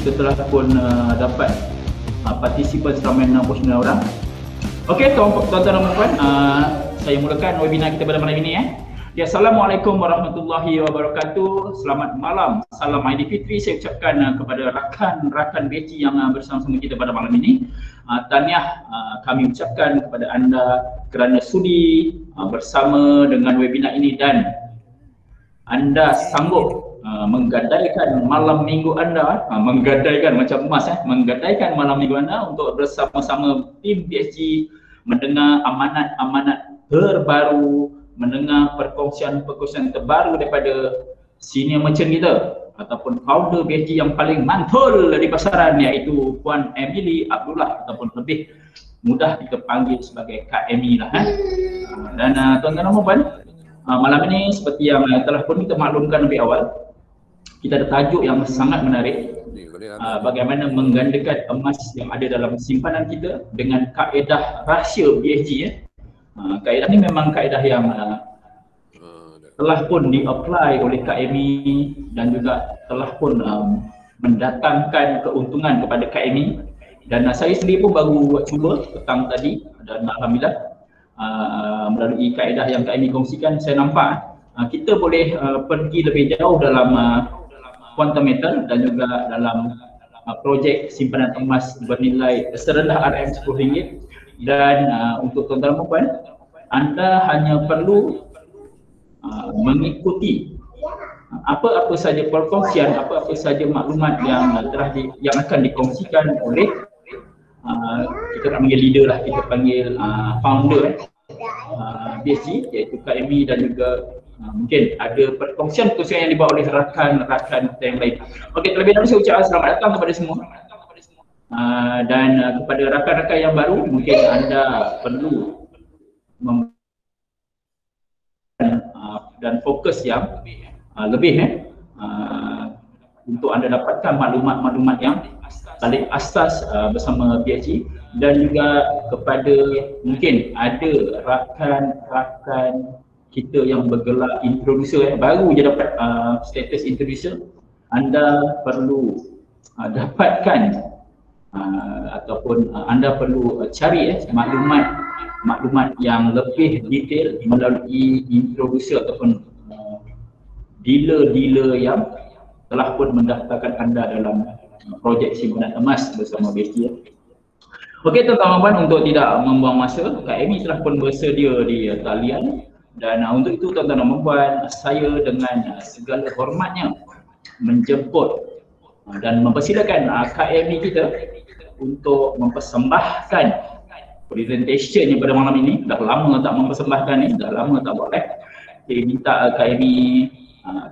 kita telah pun dapat partisipan seramai 69 orang. Okey, tuan-tuan dan puan, saya mulakan webinar kita pada malam ini. Ya, Assalamualaikum warahmatullahi wabarakatuh. Selamat malam, salam Aidilfitri saya ucapkan kepada rakan-rakan BC yang bersama-sama kita pada malam ini. Tahniah kami ucapkan kepada anda kerana sudi bersama dengan webinar ini dan anda sanggup menggadaikan malam minggu anda, menggadaikan macam emas menggadaikan malam minggu anda untuk bersama-sama tim BSG mendengar amanat-amanat terbaru, mendengar perkongsian-perkongsian terbaru daripada senior merchant kita ataupun founder BSG yang paling mantul di pasaran, iaitu Puan Emily Abdullah ataupun lebih mudah kita panggil sebagai Kak Emi lah. Dan tuan-tuan dan puan, malam ini seperti yang telah pun kita maklumkan lebih awal, kita ada tajuk yang sangat menarik, bagaimana menggandakan emas yang ada dalam simpanan kita dengan kaedah rahsia BSG. Kaedah ni memang kaedah yang telah pun di-apply oleh Kak Emi dan juga telah pun mendatangkan keuntungan kepada Kak Emi, dan saya sendiri pun baru buat cuba petang tadi, dan alhamdulillah melalui kaedah yang Kak Emi kongsikan, saya nampak kita boleh pergi lebih jauh dalam quantum metal dan juga dalam projek simpanan emas bernilai serendah RM10. Dan untuk tuan-tuan dan puan, anda hanya perlu mengikuti apa-apa saja perkongsian, apa-apa saja maklumat yang yang akan dikongsikan oleh kita tak panggil leader lah, kita panggil founder BSG, iaitu Kak Emi, dan juga mungkin ada perkongsian-perkongsian yang dibawa oleh rakan-rakan kita yang lain. Okey, terlebih dahulu saya ucapkan selamat datang kepada semua. Dan kepada rakan-rakan yang baru, mungkin anda perlu dan fokus yang lebih untuk anda dapatkan maklumat-maklumat yang paling asas bersama BSG, dan juga kepada mungkin ada rakan-rakan kita yang bergelar introducer, baru je dapat status introducer, anda perlu dapatkan ataupun anda perlu cari maklumat yang lebih detail melalui introducer ataupun dealer-dealer yang telah pun mendaftarkan anda dalam projek simpanan emas bersama BSG. Okey tuan-tuan, untuk tidak membuang masa, Kak Emi telah pun bersedia di talian, dan untuk itu tuan-tuan dan puan, saya dengan segala hormatnya menjemput dan mempersilakan Kak Emi kita untuk mempersembahkan presentation pada malam ini. Dah lama tak mempersembahkan ni, dah lama tak buat live. Jadi minta Kak Emi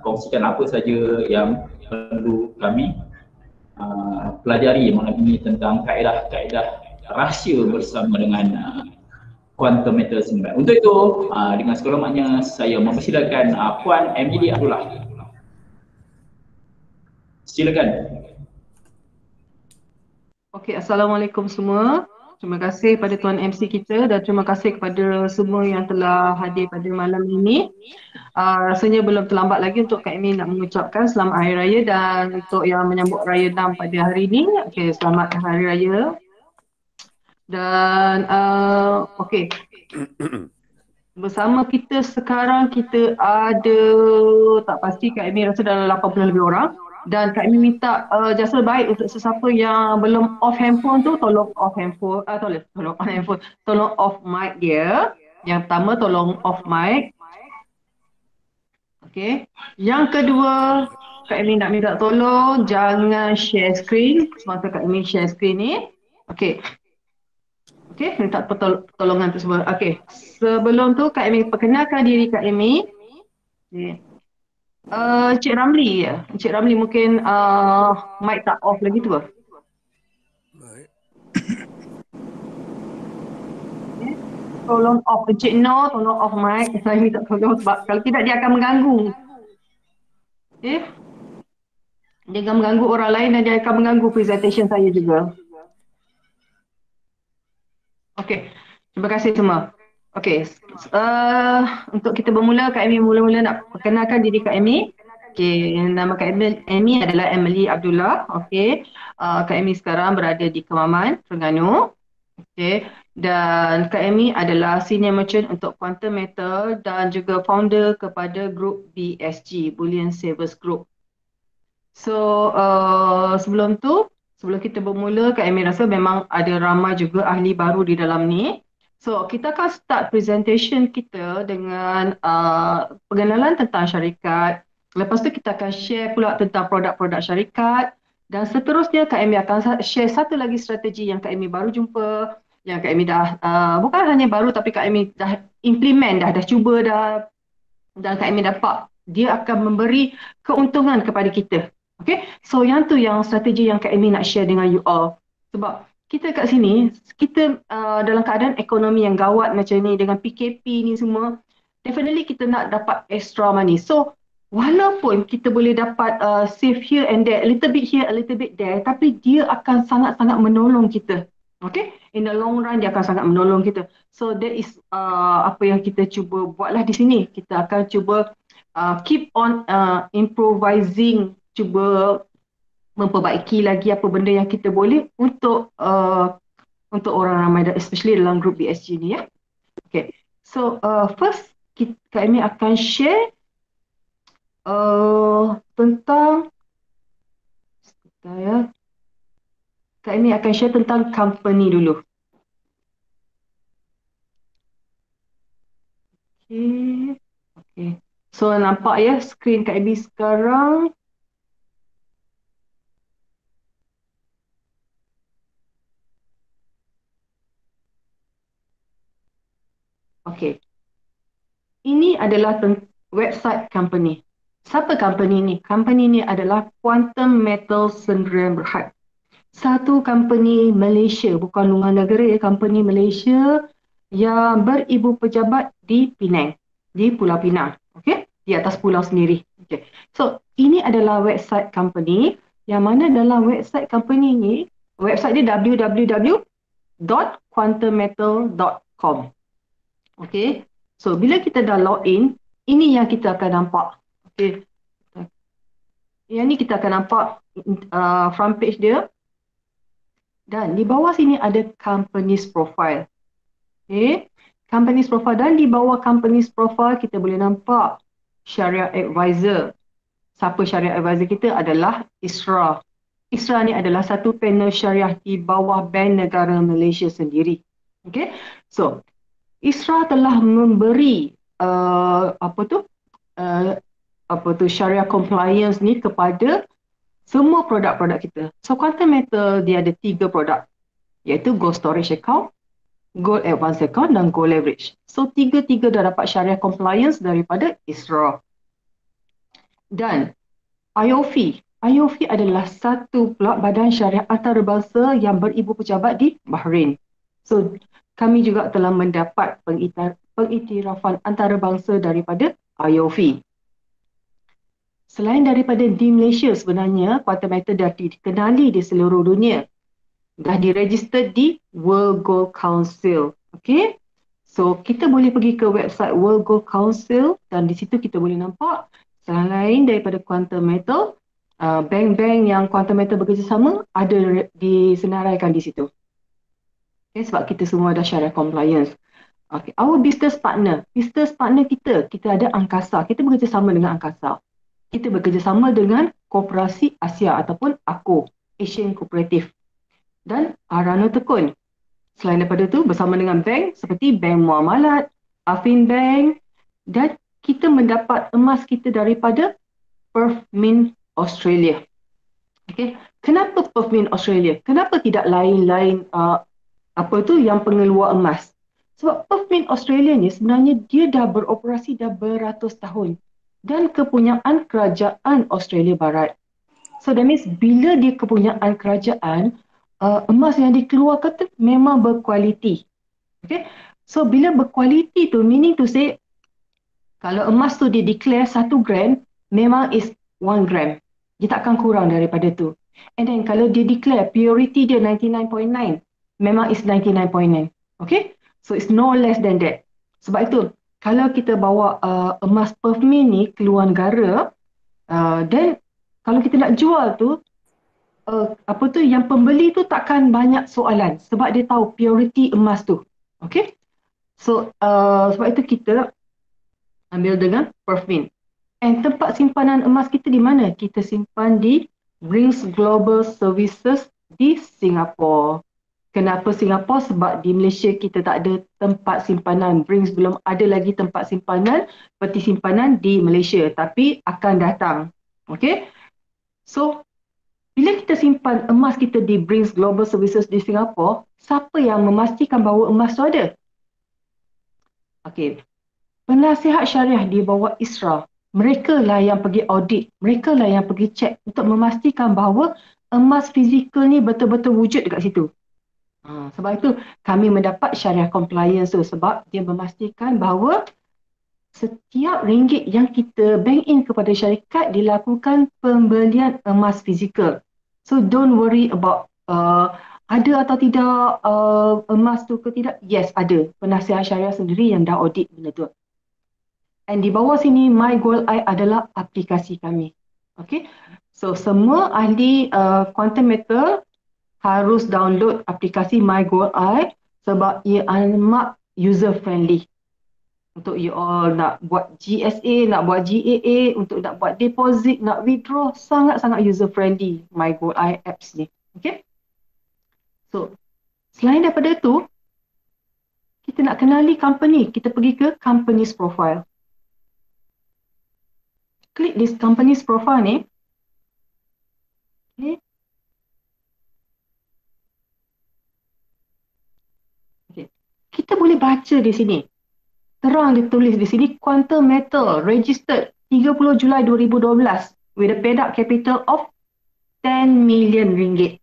kongsikan apa saja yang perlu kami pelajari malam ini tentang kaedah-kaedah rahsia bersama dengan quantum metal simpan. Untuk itu, dengan segala hormatnya saya mempersilakan Puan Emily Abdullah. Silakan. Okey, Assalamualaikum semua. Terima kasih pada Tuan MC kita dan terima kasih kepada semua yang telah hadir pada malam ini. Rasanya belum terlambat lagi untuk Kak Emi nak mengucapkan selamat Hari Raya, dan untuk yang menyambut Raya 6 pada hari ini, okey, selamat Hari Raya. Dan okey, bersama kita sekarang kita ada, tak pasti Kak Emi rasa dalam 80 lebih orang. Dan Kak Emi minta jasa baik untuk sesiapa yang belum off handphone tu, tolong off handphone, tolong off mic dia. Yang pertama, tolong off mic. Okey. Yang kedua, Kak Emi nak minta tolong jangan share screen semasa Kak Emi share screen ni. Okey. Okey, minta pertolongan tersebut. Okey. Sebelum tu Kak Emi perkenalkan diri Kak Emi. Okey. Encik Ramli ya. Encik Ramli mungkin mic tak off lagi tu. Baik. Okay. Tolong off Encik No, tolong off mic. Saya minta tolong sebab kalau tidak dia akan mengganggu. Okey. Dia akan mengganggu orang lain dan dia akan mengganggu presentation saya juga. Okey. Terima kasih semua. Okey, untuk kita bermula, Kak Emi mula-mula nak perkenalkan diri Kak Emi. Okay, nama Kak Amy adalah Emily Abdullah. Okay, Kak Amy sekarang berada di Kemaman, Terengganu. Okay, dan Kak Amy adalah Senior Merchant untuk Quantum Metal dan juga founder kepada grup BSG, Bullion Savers Group. So, sebelum kita bermula, Kak Amy rasa memang ada ramai juga ahli baru di dalam ni. So, kita akan start presentation kita dengan pengenalan tentang syarikat. Lepas tu kita akan share pula tentang produk-produk syarikat. Dan seterusnya Kak Amy akan share satu lagi strategi yang Kak Amy baru jumpa. Yang Kak Amy dah, bukan hanya baru tapi Kak Amy dah implement dah cuba dah. Dan Kak Amy dapat dia akan memberi keuntungan kepada kita. Okay, so yang tu yang strategi yang Kak Amy nak share dengan you all. Sebab kita kat sini, kita dalam keadaan ekonomi yang gawat macam ni dengan PKP ni semua, definitely kita nak dapat extra money. So, walaupun kita boleh dapat save here and there, a little bit here, a little bit there, tapi dia akan sangat-sangat menolong kita. Okay, in the long run dia akan sangat menolong kita. So that is apa yang kita cuba buatlah di sini. Kita akan cuba keep on improvising, cuba memperbaiki lagi apa benda yang kita boleh untuk orang ramai, especially dalam grup BSG ni ya. Okay, so first kami akan share tentang kami akan share tentang company dulu. Okay, okay. So nampak ya skrin Kak Ibi sekarang. Okay. Ini adalah website company. Siapa company ni? Company ni adalah Quantum Metal Sdn Bhd. Satu company Malaysia, bukan luar negara ya, company Malaysia yang beribu pejabat di Penang, di Pulau Pinang. Okay? Di atas pulau sendiri. Okay. So, ini adalah website company yang mana dalam website company ni, website dia www.quantummetal.com. Okay. So, bila kita dah login, ini yang kita akan nampak. Okay. Yang ni kita akan nampak front page dia. Dan di bawah sini ada company's profile. Okay. Company's profile. Dan di bawah company's profile, kita boleh nampak Sharia Advisor. Siapa Sharia Advisor kita adalah ISRA. ISRA ni adalah satu panel syariah di bawah Bank Negara Malaysia sendiri. Okay. So, ISRA telah memberi Sharia compliance ni kepada semua produk-produk kita. So Quantum Metal dia ada 3 produk, iaitu Gold Storage Account, Gold Advance Account dan Gold Leverage. So tiga-tiga dah dapat Sharia compliance daripada ISRA. Dan IOFI adalah satu pula badan syariah antarabangsa yang beribu pejabat di Bahrain. So kami juga telah mendapat pengiktirafan antarabangsa daripada IOFI. Selain daripada di Malaysia, sebenarnya Quantum Metal dah dikenali di seluruh dunia. Dah diregister di World Gold Council. Okay? So, kita boleh pergi ke website World Gold Council dan di situ kita boleh nampak selain daripada Quantum Metal, bank-bank yang Quantum Metal bekerjasama ada disenaraikan di situ. Okay, sebab kita semua dah syariah compliance. Okay, our business partner kita ada Angkasa. Kita bekerjasama dengan Angkasa. Kita bekerjasama dengan Koperasi Asia ataupun ACO, Asian Cooperative, dan Arana Tekun. Selain daripada itu, bersama dengan bank seperti Bank Muamalat, Affin Bank, dan kita mendapat emas kita daripada Perth Mint Australia. Okay. Kenapa Perth Mint Australia? Kenapa tidak lain-lain yang pengeluar emas? Sebab Perth Mint Australia ni sebenarnya dia dah beroperasi dah beratus tahun dan kepunyaan kerajaan Australia Barat. So that means bila dia kepunyaan kerajaan, emas yang dikeluarkan tu memang berkualiti. Okay? So bila berkualiti tu meaning to say kalau emas tu dia declare 1 gram, memang is 1 gram. Dia takkan kurang daripada tu. And then kalau dia declare purity dia 99.9, memang is 99.9. Okay? So it's no less than that. Sebab itu kalau kita bawa emas Perth Mint ni keluar negara, Dan kalau kita nak jual tu, yang pembeli tu takkan banyak soalan sebab dia tahu purity emas tu. Okay? So, sebab itu kita ambil dengan Perth Mint. And tempat simpanan emas kita di mana? Kita simpan di Brings Global Services di Singapura. Kenapa Singapura? Sebab di Malaysia kita tak ada tempat simpanan. Brings belum ada lagi tempat simpanan, peti simpanan di Malaysia. Tapi akan datang. Okay? So, bila kita simpan emas kita di Brings Global Services di Singapura, siapa yang memastikan bahawa emas tu ada? Okay. Penasihat syariah di bawah ISRA, mereka lah yang pergi audit, mereka lah yang pergi cek untuk memastikan bahawa emas fizikal ni betul-betul wujud dekat situ. Sebab itu kami mendapat syariah compliance tu sebab dia memastikan bahawa setiap ringgit yang kita bank in kepada syarikat dilakukan pembelian emas fizikal. So don't worry about ada atau tidak emas tu ke tidak. Yes, ada. Penasihat syariah sendiri yang dah audit benda tu. And di bawah sini My Gold Eye adalah aplikasi kami. Okay. So semua ahli quantum metal harus download aplikasi My Gold Eye sebab ia amat user friendly. Untuk you all nak buat GSA, nak buat GAA, untuk nak buat deposit, nak withdraw, sangat-sangat user friendly My Gold Eye apps ni. Okay. So selain daripada itu, kita nak kenali company, kita pergi ke company's profile. Klik this company's profile ni. Okay. Okay. Kita boleh baca di sini. Terang ditulis di sini Quantum Metal registered 30 Julai 2012 with a paid-up capital of 10 million ringgit.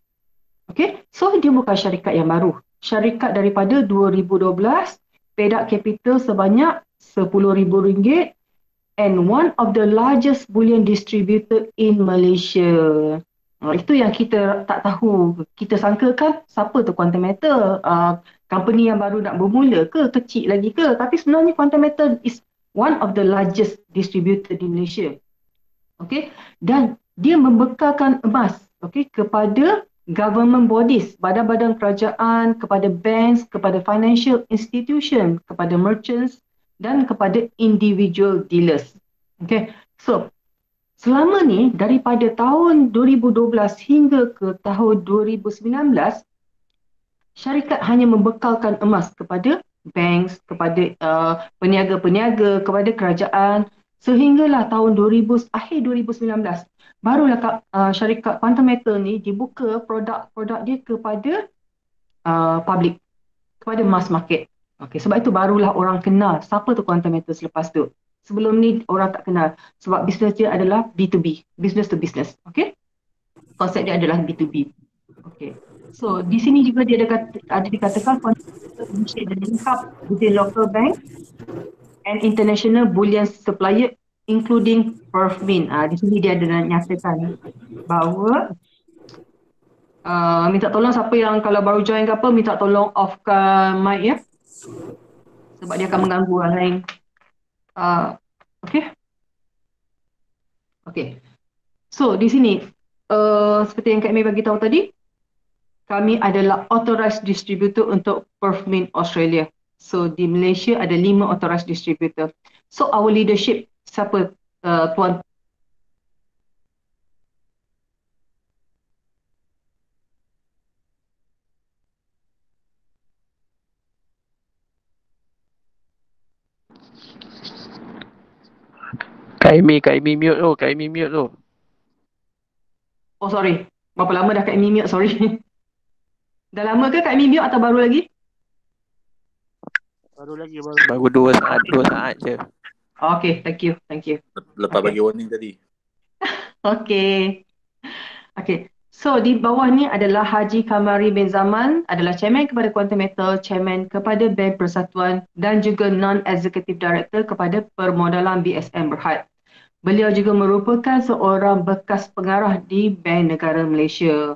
Okay. So dia bukan syarikat yang baru. Syarikat daripada 2012, paid-up capital sebanyak 10,000 ringgit. And one of the largest bullion distributor in Malaysia. Itu yang kita tak tahu. Kita sangkakan siapa tu Quantum Metal? Company yang baru nak bermula ke? Kecil lagi ke? Tapi sebenarnya Quantum Metal is one of the largest distributor di Malaysia. Okay? Dan dia membekalkan emas, okay, kepada government bodies, badan-badan kerajaan, kepada banks, kepada financial institution, kepada merchants, dan kepada individual dealers. Okay, so selama ni daripada tahun 2012 hingga ke tahun 2019, syarikat hanya membekalkan emas kepada banks, kepada peniaga-peniaga, kepada kerajaan sehinggalah tahun akhir 2019. Barulah syarikat Quantum Metal ni dibuka produk-produk dia kepada public, kepada mass market. Okay, sebab itu barulah orang kenal siapa tu Quantum Metal selepas tu. Sebelum ni orang tak kenal sebab bisnes dia adalah B2B, business to business. Okay, konsep dia adalah B2B. Okay, so di sini juga dia ada dikatakan Quantum Metal initiate the link-up within local bank and international bullion supplier including Perth Mint. Di sini dia ada nyatakan bahawa minta tolong siapa yang kalau baru join ke apa, minta tolong offkan mic ya. Sebab dia akan mengganggu orang lain. Okay. Okay. So di sini seperti yang Kak May bagi tahu tadi, kami adalah authorized distributor untuk Perth Mint Australia. So di Malaysia ada 5 authorized distributor. So our leadership siapa Puan Kak Amy mute tu, Kak Amy mute tu. Oh sorry, berapa lama dah Kak Amy mute, sorry. Dah lama ke Kak Amy mute atau baru lagi? Baru 2 saat je. Okay, thank you. Lepas Okay. bagi warning tadi. Okay. Okay. So di bawah ni adalah Haji Kamari bin Zaman, adalah chairman kepada Quantum Metal, chairman kepada Bank Persatuan dan juga non-executive director kepada Permodalan BSM Berhad. Beliau juga merupakan seorang bekas pengarah di Bank Negara Malaysia.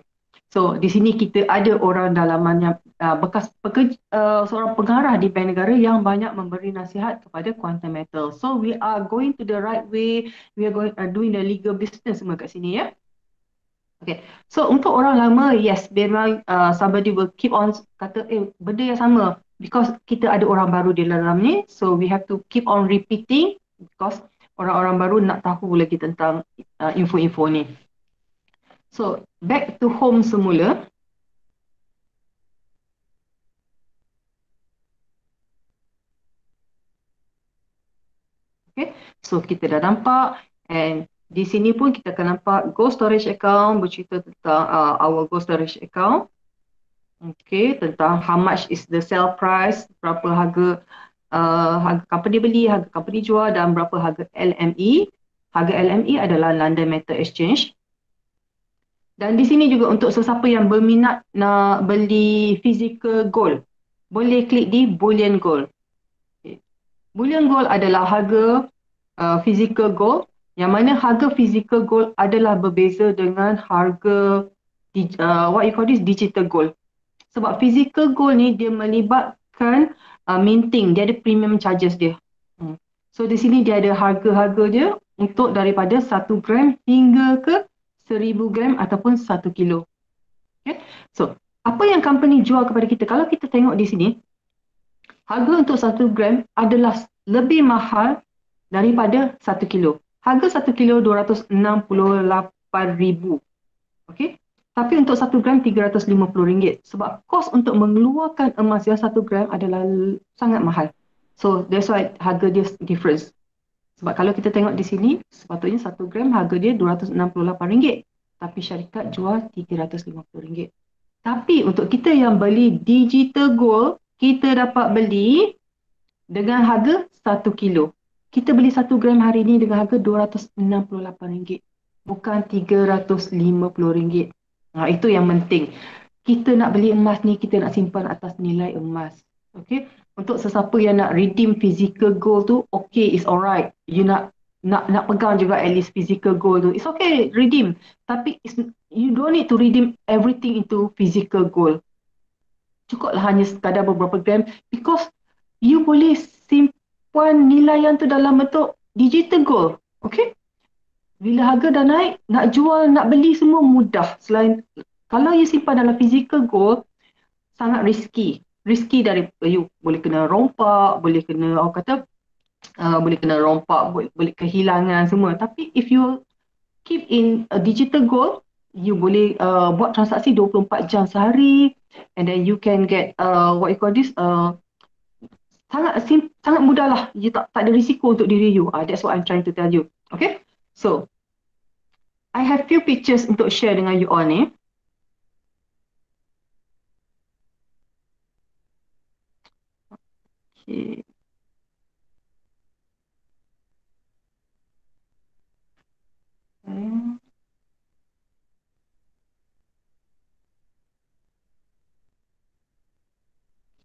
So di sini kita ada orang dalaman yang bekas pekerja, seorang pengarah di bank negara yang banyak memberi nasihat kepada quantum metal. So we are going to the right way. We are doing the legal business semua kat sini ya. Okay, so untuk orang lama, yes, memang somebody will keep on kata, benda yang sama because kita ada orang baru di dalam ni, so we have to keep on repeating because orang-orang baru nak tahu lagi tentang info-info ni. So, back to home semula. Okay, so kita dah nampak and di sini pun kita akan nampak Gold Storage Account bercerita tentang our Gold Storage Account. Okay, tentang how much is the sell price, berapa harga harga company beli, harga company jual dan berapa harga LME. Harga LME adalah London Metal Exchange. Dan di sini juga untuk sesiapa yang berminat nak beli physical gold, boleh klik di bullion gold. Okay. Bullion gold adalah harga physical gold, yang mana harga physical gold adalah berbeza dengan harga what you call this digital gold. Sebab physical gold ni dia melibatkan minting, dia ada premium charges dia. So di sini dia ada harga-harga dia untuk daripada 1 gram hingga ke 1000 gram ataupun 1 kilo. Okay. So apa yang company jual kepada kita, kalau kita tengok di sini, harga untuk 1 gram adalah lebih mahal daripada 1 kilo. Harga 1 kilo RM268,000. Okay. Tapi untuk 1 gram RM350 sebab kos untuk mengeluarkan emas yang 1 gram adalah sangat mahal. So that's why harga dia difference. Sebab kalau kita tengok di sini, sepatutnya 1 gram harga dia RM268. Tapi syarikat jual RM350. Tapi untuk kita yang beli digital gold, kita dapat beli dengan harga 1 kilo. Kita beli 1 gram hari ini dengan harga RM268. Bukan RM350. Itu yang penting. Kita nak beli emas ni, kita nak simpan atas nilai emas. Okay. Untuk sesiapa yang nak redeem physical gold tu, okay, it's alright. You nak pegang juga at least physical gold tu, it's okay, redeem. Tapi you don't need to redeem everything into physical gold. Cukuplah hanya sekadar beberapa gram because you boleh simpan nilai yang tu dalam bentuk digital gold. Okay. Bila harga dah naik, nak jual, nak beli semua mudah. Selain kalau you simpan dalam physical gold, sangat risky. Risky dari you boleh kena rompak, boleh kena orang kata boleh kena rompak, boleh kehilangan semua. Tapi if you keep in digital gold, you boleh buat transaksi 24 jam sehari and then you can get what you call this sangat mudah lah. You tak ada risiko untuk diri you. That's what I'm trying to tell you. Okay? So, I have few pictures untuk share dengan you all ni. Okay.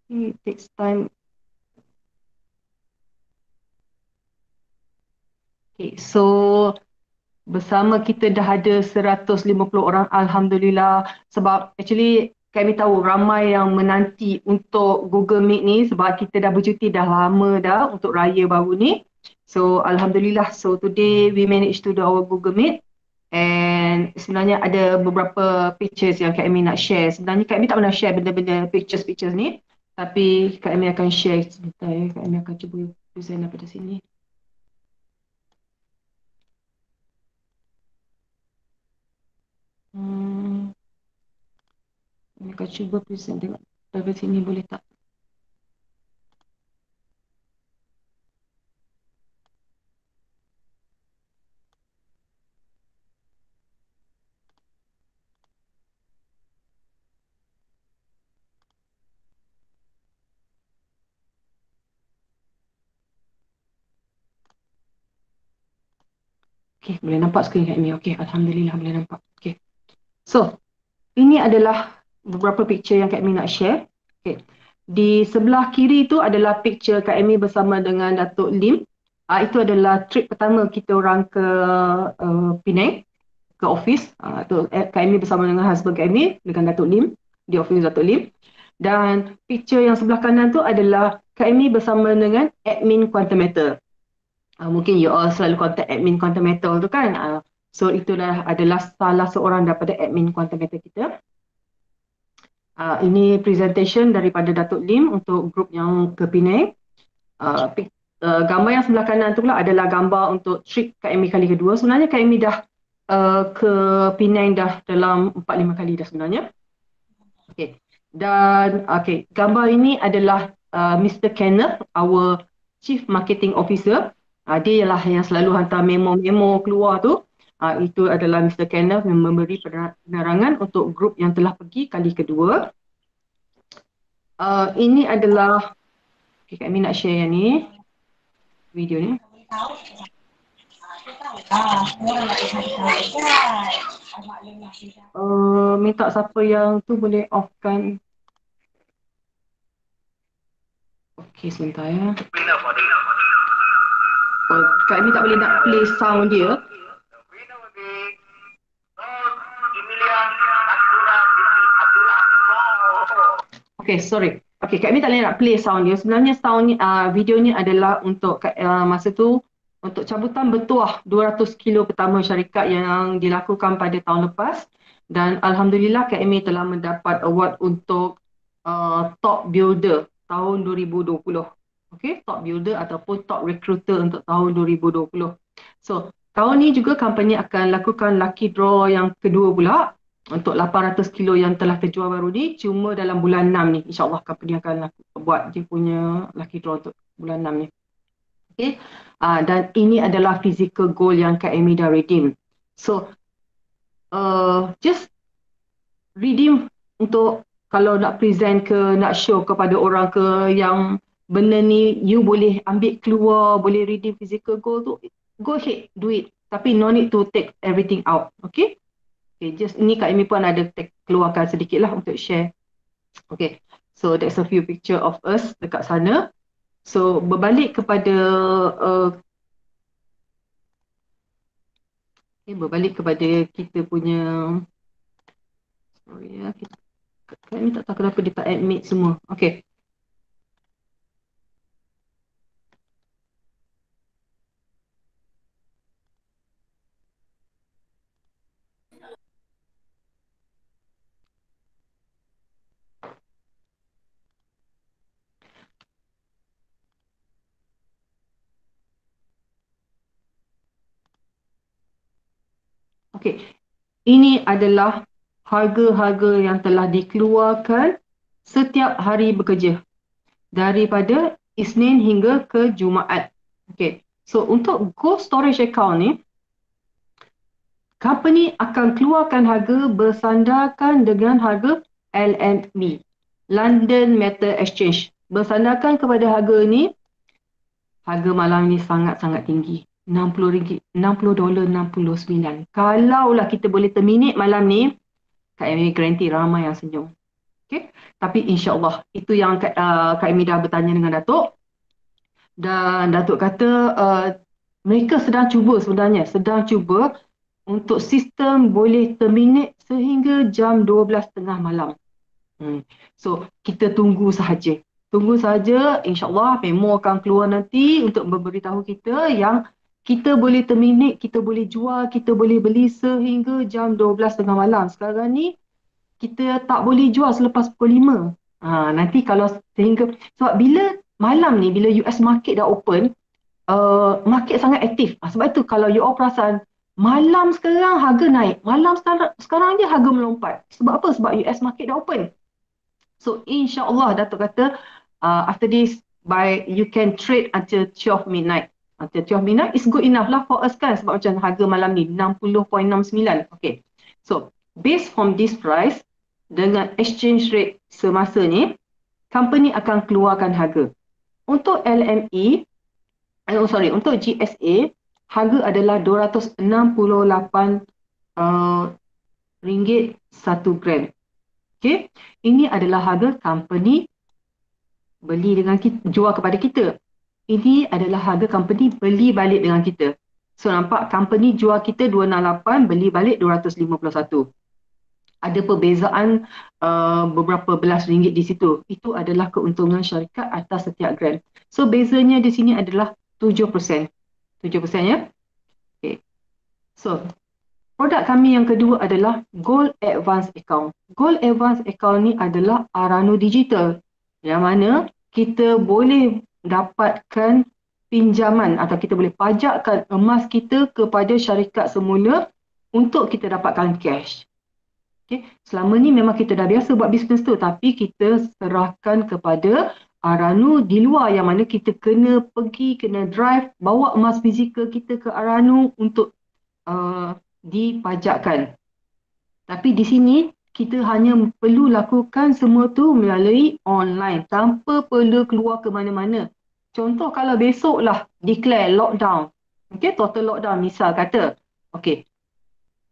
It takes time. Okay, so bersama kita dah ada 150 orang, Alhamdulillah. Sebab actually kami tahu ramai yang menanti untuk Google Meet ni sebab kita dah bercuti dah lama dah untuk raya baru ni. So Alhamdulillah, so today we managed to do our Google Meet. And sebenarnya ada beberapa pictures yang Kak Amy nak share. Sebenarnya Kak Amy tak pernah share benda-benda pictures ni. Tapi Kak Amy akan share sebentar ya. Kak Amy akan cuba present daripada sini. Kami akan cuba present tengok daripada sini boleh tak? Okay, boleh nampak skrin Kak Amy. Okay, Alhamdulillah boleh nampak. Okay. So, ini adalah beberapa picture yang Kak Amy nak share. Okay. Di sebelah kiri tu adalah picture Kak Amy bersama dengan Datuk Lim. Itu adalah trip pertama kita orang ke Penang. ke office. Kak Amy bersama dengan husband Kak Amy, dengan Datuk Lim, di office Datuk Lim. Dan picture yang sebelah kanan tu adalah Kak Amy bersama dengan admin Quantum. Mungkin you all selalu contact admin Quantum tu kan. So itulah adalah salah seorang daripada admin Quantum kita. Ini presentation daripada Datuk Lim untuk grup yang ke Penang. Gambar yang sebelah kanan tu pula adalah gambar untuk trip Kak Amy kali kedua. Sebenarnya Kak Amy dah ke Penang dah dalam 4-5 kali dah sebenarnya. Okay. Dan gambar ini adalah Mr. Kenneth, our Chief Marketing Officer. Dia ialah yang selalu hantar memo-memo keluar tu. Itu adalah Mr. Kenneth yang memberi penerangan untuk grup yang telah pergi kali kedua. Ini adalah, Kak Amy nak share yang ni, video ni. Minta siapa yang tu boleh off-kan. Okey, sebentar ya. Kak Amy tak boleh nak play sound dia. Okay, sorry. Okay, Kak Amy tak boleh nak play sound dia. Sebenarnya sound ni, video ni adalah untuk masa tu untuk cabutan bertuah 200 kilo pertama syarikat yang dilakukan pada tahun lepas. Dan Alhamdulillah Kak Amy telah mendapat award untuk Top Builder tahun 2020. Okay, Top Builder ataupun Top Recruiter untuk tahun 2020. So, tahun ni juga company akan lakukan lucky draw yang kedua pula untuk 800 kilo yang telah terjual baru ni, cuma dalam bulan 6 ni. InsyaAllah company akan buat dia punya lucky draw untuk bulan 6 ni. Okay. Dan ini adalah physical goal yang Kak Amy dah redeem. So, just redeem untuk kalau nak present ke, nak show kepada orang ke yang benda ni you boleh ambil keluar, boleh redeem physical goal tu, go ahead, do it. Tapi no need to take everything out. Okay. Okay, just ni Kak Amy pun ada keluarkan sedikit lah untuk share. Okay, so that's a few picture of us dekat sana. So berbalik kepada kita punya, sorry ya, Kak Amy tak tahu kenapa dia tak admit semua. Okay. Okey, ini adalah harga-harga yang telah dikeluarkan setiap hari bekerja daripada Isnin hingga ke Jumaat. Okey, so untuk Go Storage Account ni, company akan keluarkan harga bersandarkan dengan harga LME, London Metal Exchange. Bersandarkan kepada harga ni, harga malam ni sangat-sangat tinggi. RM60, $60.69. Kalaulah kita boleh terminate malam ni, Kak Amy guarantee ramai yang senyum. Okay? Tapi insyaAllah, itu yang Kak Amy dah bertanya dengan Datuk. Dan Datuk kata mereka sedang cuba sebenarnya, untuk sistem boleh terminate sehingga jam 12.30 malam. So, kita tunggu sahaja. Tunggu sahaja, insyaAllah memo akan keluar nanti untuk memberitahu kita yang kita boleh terminate, kita boleh jual, kita boleh beli sehingga jam 12.30 malam. Sekarang ni kita tak boleh jual selepas pukul 5. Nanti kalau sehingga, sebab bila malam ni, bila US market dah open, market sangat aktif. Sebab itu kalau you all perasan, malam sekarang harga naik, malam sekarang je harga melompat. Sebab apa? Sebab US market dah open. So insyaAllah Datuk kata, after this, you can trade until 12 midnight. Until 12 midnight is good enough lah for us kan, sebab macam harga malam ni 60.69. Okay, so based from this price dengan exchange rate semasa ni, company akan keluarkan harga. Untuk LME, untuk GSA, harga adalah RM268 1 gram. Okay, ini adalah harga company beli dengan kita, jual kepada kita. Ini adalah harga company beli balik dengan kita. So nampak company jual kita 268, beli balik 251. Ada perbezaan beberapa belas ringgit di situ. Itu adalah keuntungan syarikat atas setiap gram. So bezanya di sini adalah 7%. 7% ya. Okay. So produk kami yang kedua adalah Gold Advance Account. Gold Advance Account ni adalah Arano Digital, yang mana kita boleh dapatkan pinjaman atau kita boleh pajakkan emas kita kepada syarikat semula untuk kita dapatkan cash. Okay. Selama ni memang kita dah biasa buat bisnes tu, tapi kita serahkan kepada Arano di luar, yang mana kita kena pergi, kena drive, bawa emas fizikal kita ke Arano untuk dipajakkan. Tapi di sini kita hanya perlu lakukan semua tu melalui online tanpa perlu keluar ke mana-mana. Contoh kalau besoklah declare lockdown, okay, total lockdown misal kata, okay,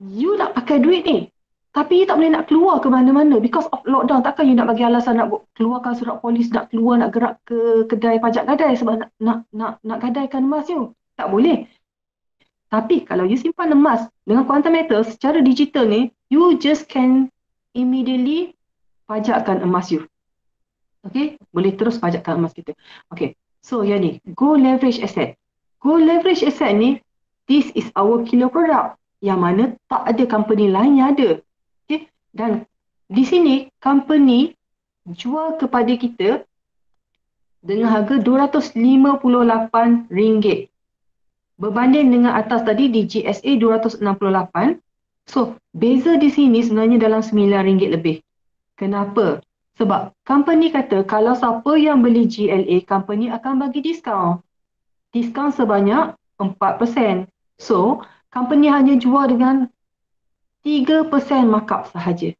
you nak pakai duit ni, tapi you tak boleh nak keluar ke mana-mana because of lockdown. Takkan you nak bagi alasan nak keluarkan surat polis, nak keluar, nak gerak ke kedai pajak gadai sebab nak gadaikan emas you. Tak boleh. Tapi kalau you simpan emas dengan quantum metal secara digital ni, you just can immediately pajakkan emas you. Okay, boleh terus pajakkan emas kita. Okay, so yang ni, gold leverage asset. Gold leverage asset ni, this is our killer product, yang mana tak ada company lain yang ada. Okay, dan di sini company jual kepada kita dengan harga RM258. Berbanding dengan atas tadi di GSA 268. So, beza di sini sebenarnya dalam RM9 lebih. Kenapa? Sebab company kata kalau siapa yang beli GLA, company akan bagi diskaun. Diskaun sebanyak 4%. So, company hanya jual dengan 3% markup sahaja.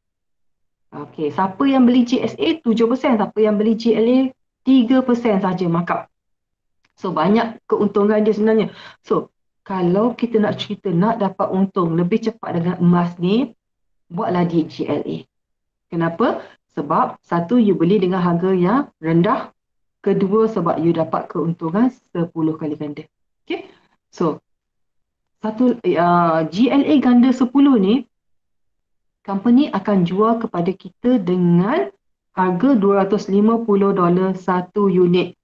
Okey, siapa yang beli GSA 7%, siapa yang beli GLA 3% sahaja markup. So banyak keuntungan dia sebenarnya. So kalau kita nak cerita nak dapat untung lebih cepat dengan emas ni, buatlah di GLA. Kenapa? Sebab satu, you beli dengan harga yang rendah. Kedua, sebab you dapat keuntungan 10 kali ganda. Okay? So GLA ganda 10 ni, company akan jual kepada kita dengan harga $250 satu unit.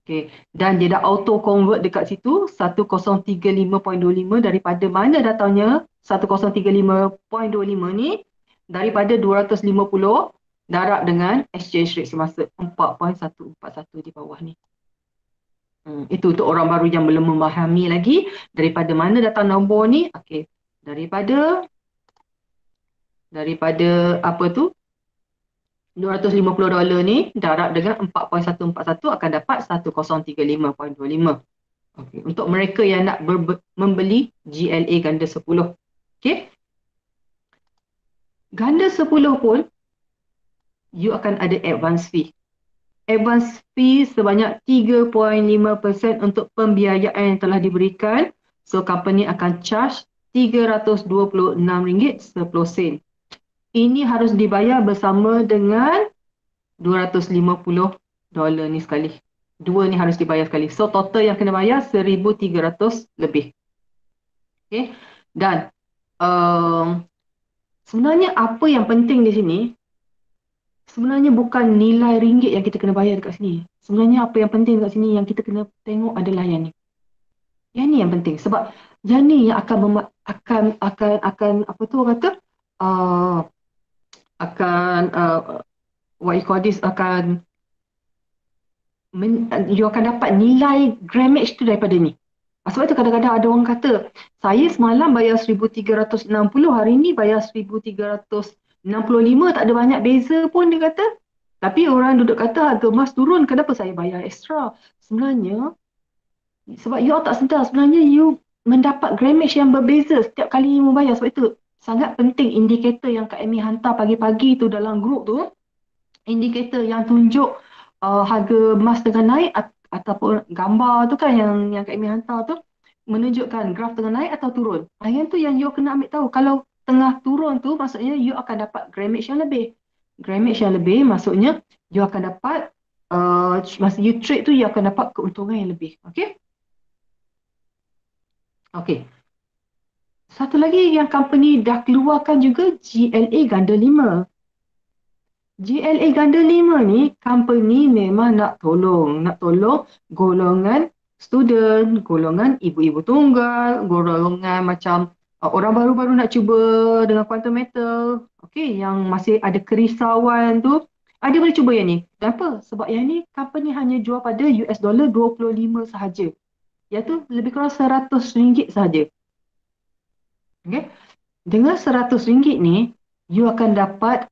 Okay. Dan dia dah auto convert dekat situ 1035.25 daripada mana datangnya 1035.25 ni, daripada 250 darab dengan exchange rate semasa 4.141 di bawah ni. Itu untuk orang baru yang belum memahami lagi daripada mana datang nombor ni. Okay. Daripada apa tu, $250 ni darab dengan 4.141 akan dapat 1035.25. Okay. Untuk mereka yang nak membeli GLA ganda 10. Okay. Ganda 10 pun you akan ada advance fee. Advance fee sebanyak 3.5% untuk pembiayaan yang telah diberikan. So company akan charge RM326.10. Ini harus dibayar bersama dengan $250 ni sekali. Dua ni harus dibayar sekali. So total yang kena bayar 1,300 lebih. Okay. Dan sebenarnya apa yang penting di sini, sebenarnya bukan nilai ringgit yang kita kena bayar dekat sini. Sebenarnya apa yang penting dekat sini yang kita kena tengok adalah yang ni. Yang ni yang penting. Sebab yang ni yang akan apa tu orang kata, what you call this, you akan dapat nilai grammage tu daripada ni. Sebab itu kadang-kadang ada orang kata, saya semalam bayar 1,360, hari ni bayar 1,365, tak ada banyak beza pun dia kata. Tapi orang duduk kata harga emas turun, kenapa saya bayar extra? Sebenarnya, sebab you tak sedar, sebenarnya you mendapat grammage yang berbeza setiap kali you membayar. Sebab itu sangat penting indikator yang Kak Amy hantar pagi-pagi tu dalam grup tu, indikator yang tunjuk harga emas tengah naik ataupun gambar tu kan yang Kak Amy hantar tu menunjukkan graf tengah naik atau turun. Yang tu yang you kena ambil tahu. Kalau tengah turun tu maksudnya you akan dapat grammage yang lebih. Grammage yang lebih maksudnya you akan dapat masa you trade tu you akan dapat keuntungan yang lebih. Okay? Okey. Satu lagi yang company dah keluarkan juga GLA Ganda 5. GLA Ganda 5 ni company memang nak tolong golongan student, golongan ibu-ibu tunggal, golongan macam orang baru-baru nak cuba dengan quantum metal, okey, yang masih ada kerisauan tu, ada boleh cuba yang ni. Kenapa? Sebab yang ni company hanya jual pada US dollar 25 sahaja. Iaitu lebih kurang RM100 sahaja. Okey. Dengan RM100 ni, you akan dapat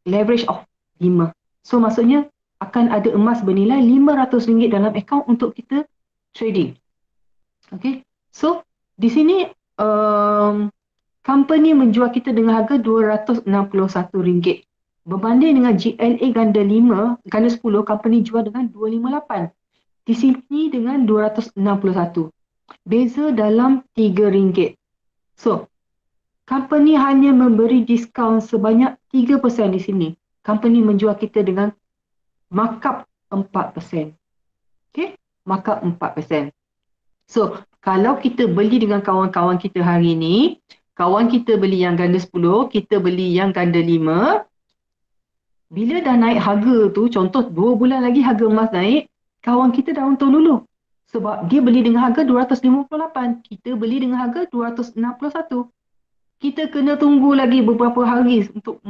leverage of 5. So maksudnya akan ada emas bernilai RM500 dalam akaun untuk kita trading. Okay. So di sini company menjual kita dengan harga RM261. Berbanding dengan GLA Ganda 5, Ganda 10, company jual dengan RM258. Di sini dengan RM261. Beza dalam RM3. So company hanya memberi diskaun sebanyak 3% di sini. Company menjual kita dengan markup 4%. Okay? Markup 4%. So, kalau kita beli dengan kawan-kawan kita hari ni, kawan kita beli yang ganda 10, kita beli yang ganda 5, bila dah naik harga tu, contoh 2 bulan lagi harga emas naik, kawan kita dah untung dulu. Sebab dia beli dengan harga 258, kita beli dengan harga 261. Kita kena tunggu lagi beberapa hari untuk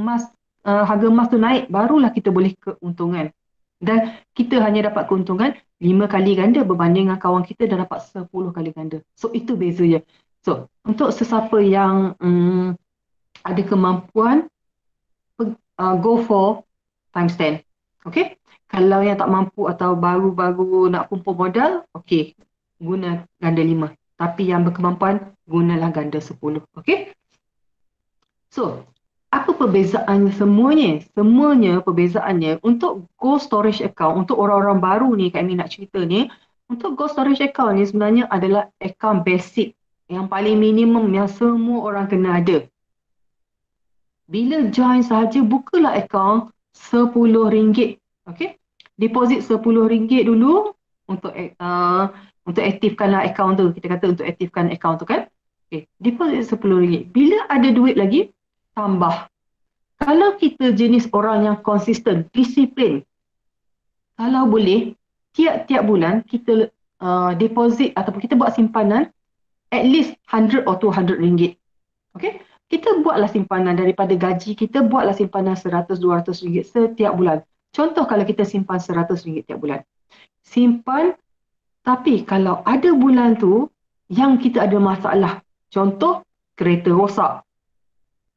harga emas tu naik, barulah kita boleh keuntungan. Dan kita hanya dapat keuntungan 5 kali ganda berbanding dengan kawan kita dah dapat 10 kali ganda. So itu bezanya. So untuk sesiapa yang ada kemampuan, go for times 10. Okay? Kalau yang tak mampu atau baru-baru nak kumpul modal, okay, guna ganda 5. Tapi yang berkemampuan, gunalah ganda 10. Okay? So, apa perbezaannya semuanya? Semuanya perbezaannya untuk Gold Storage Account, untuk orang-orang baru ni Kak Amy nak cerita ni, untuk Gold Storage Account ni sebenarnya adalah account basic yang paling minimum yang semua orang kena ada. Bila join sahaja, bukalah account RM10. Okay? Deposit RM10 dulu untuk aktifkanlah account tu. Kita kata untuk aktifkan account tu kan. Okay. Deposit RM10. Bila ada duit lagi, tambah. Kalau kita jenis orang yang konsisten, disiplin, kalau boleh, tiap-tiap bulan kita deposit ataupun kita buat simpanan at least RM100 or RM200. Okay? Kita buatlah simpanan daripada gaji kita, buatlah simpanan RM100-200 setiap bulan. Contoh kalau kita simpan RM100 tiap bulan. Simpan, tapi kalau ada bulan tu yang kita ada masalah, contoh kereta rosak.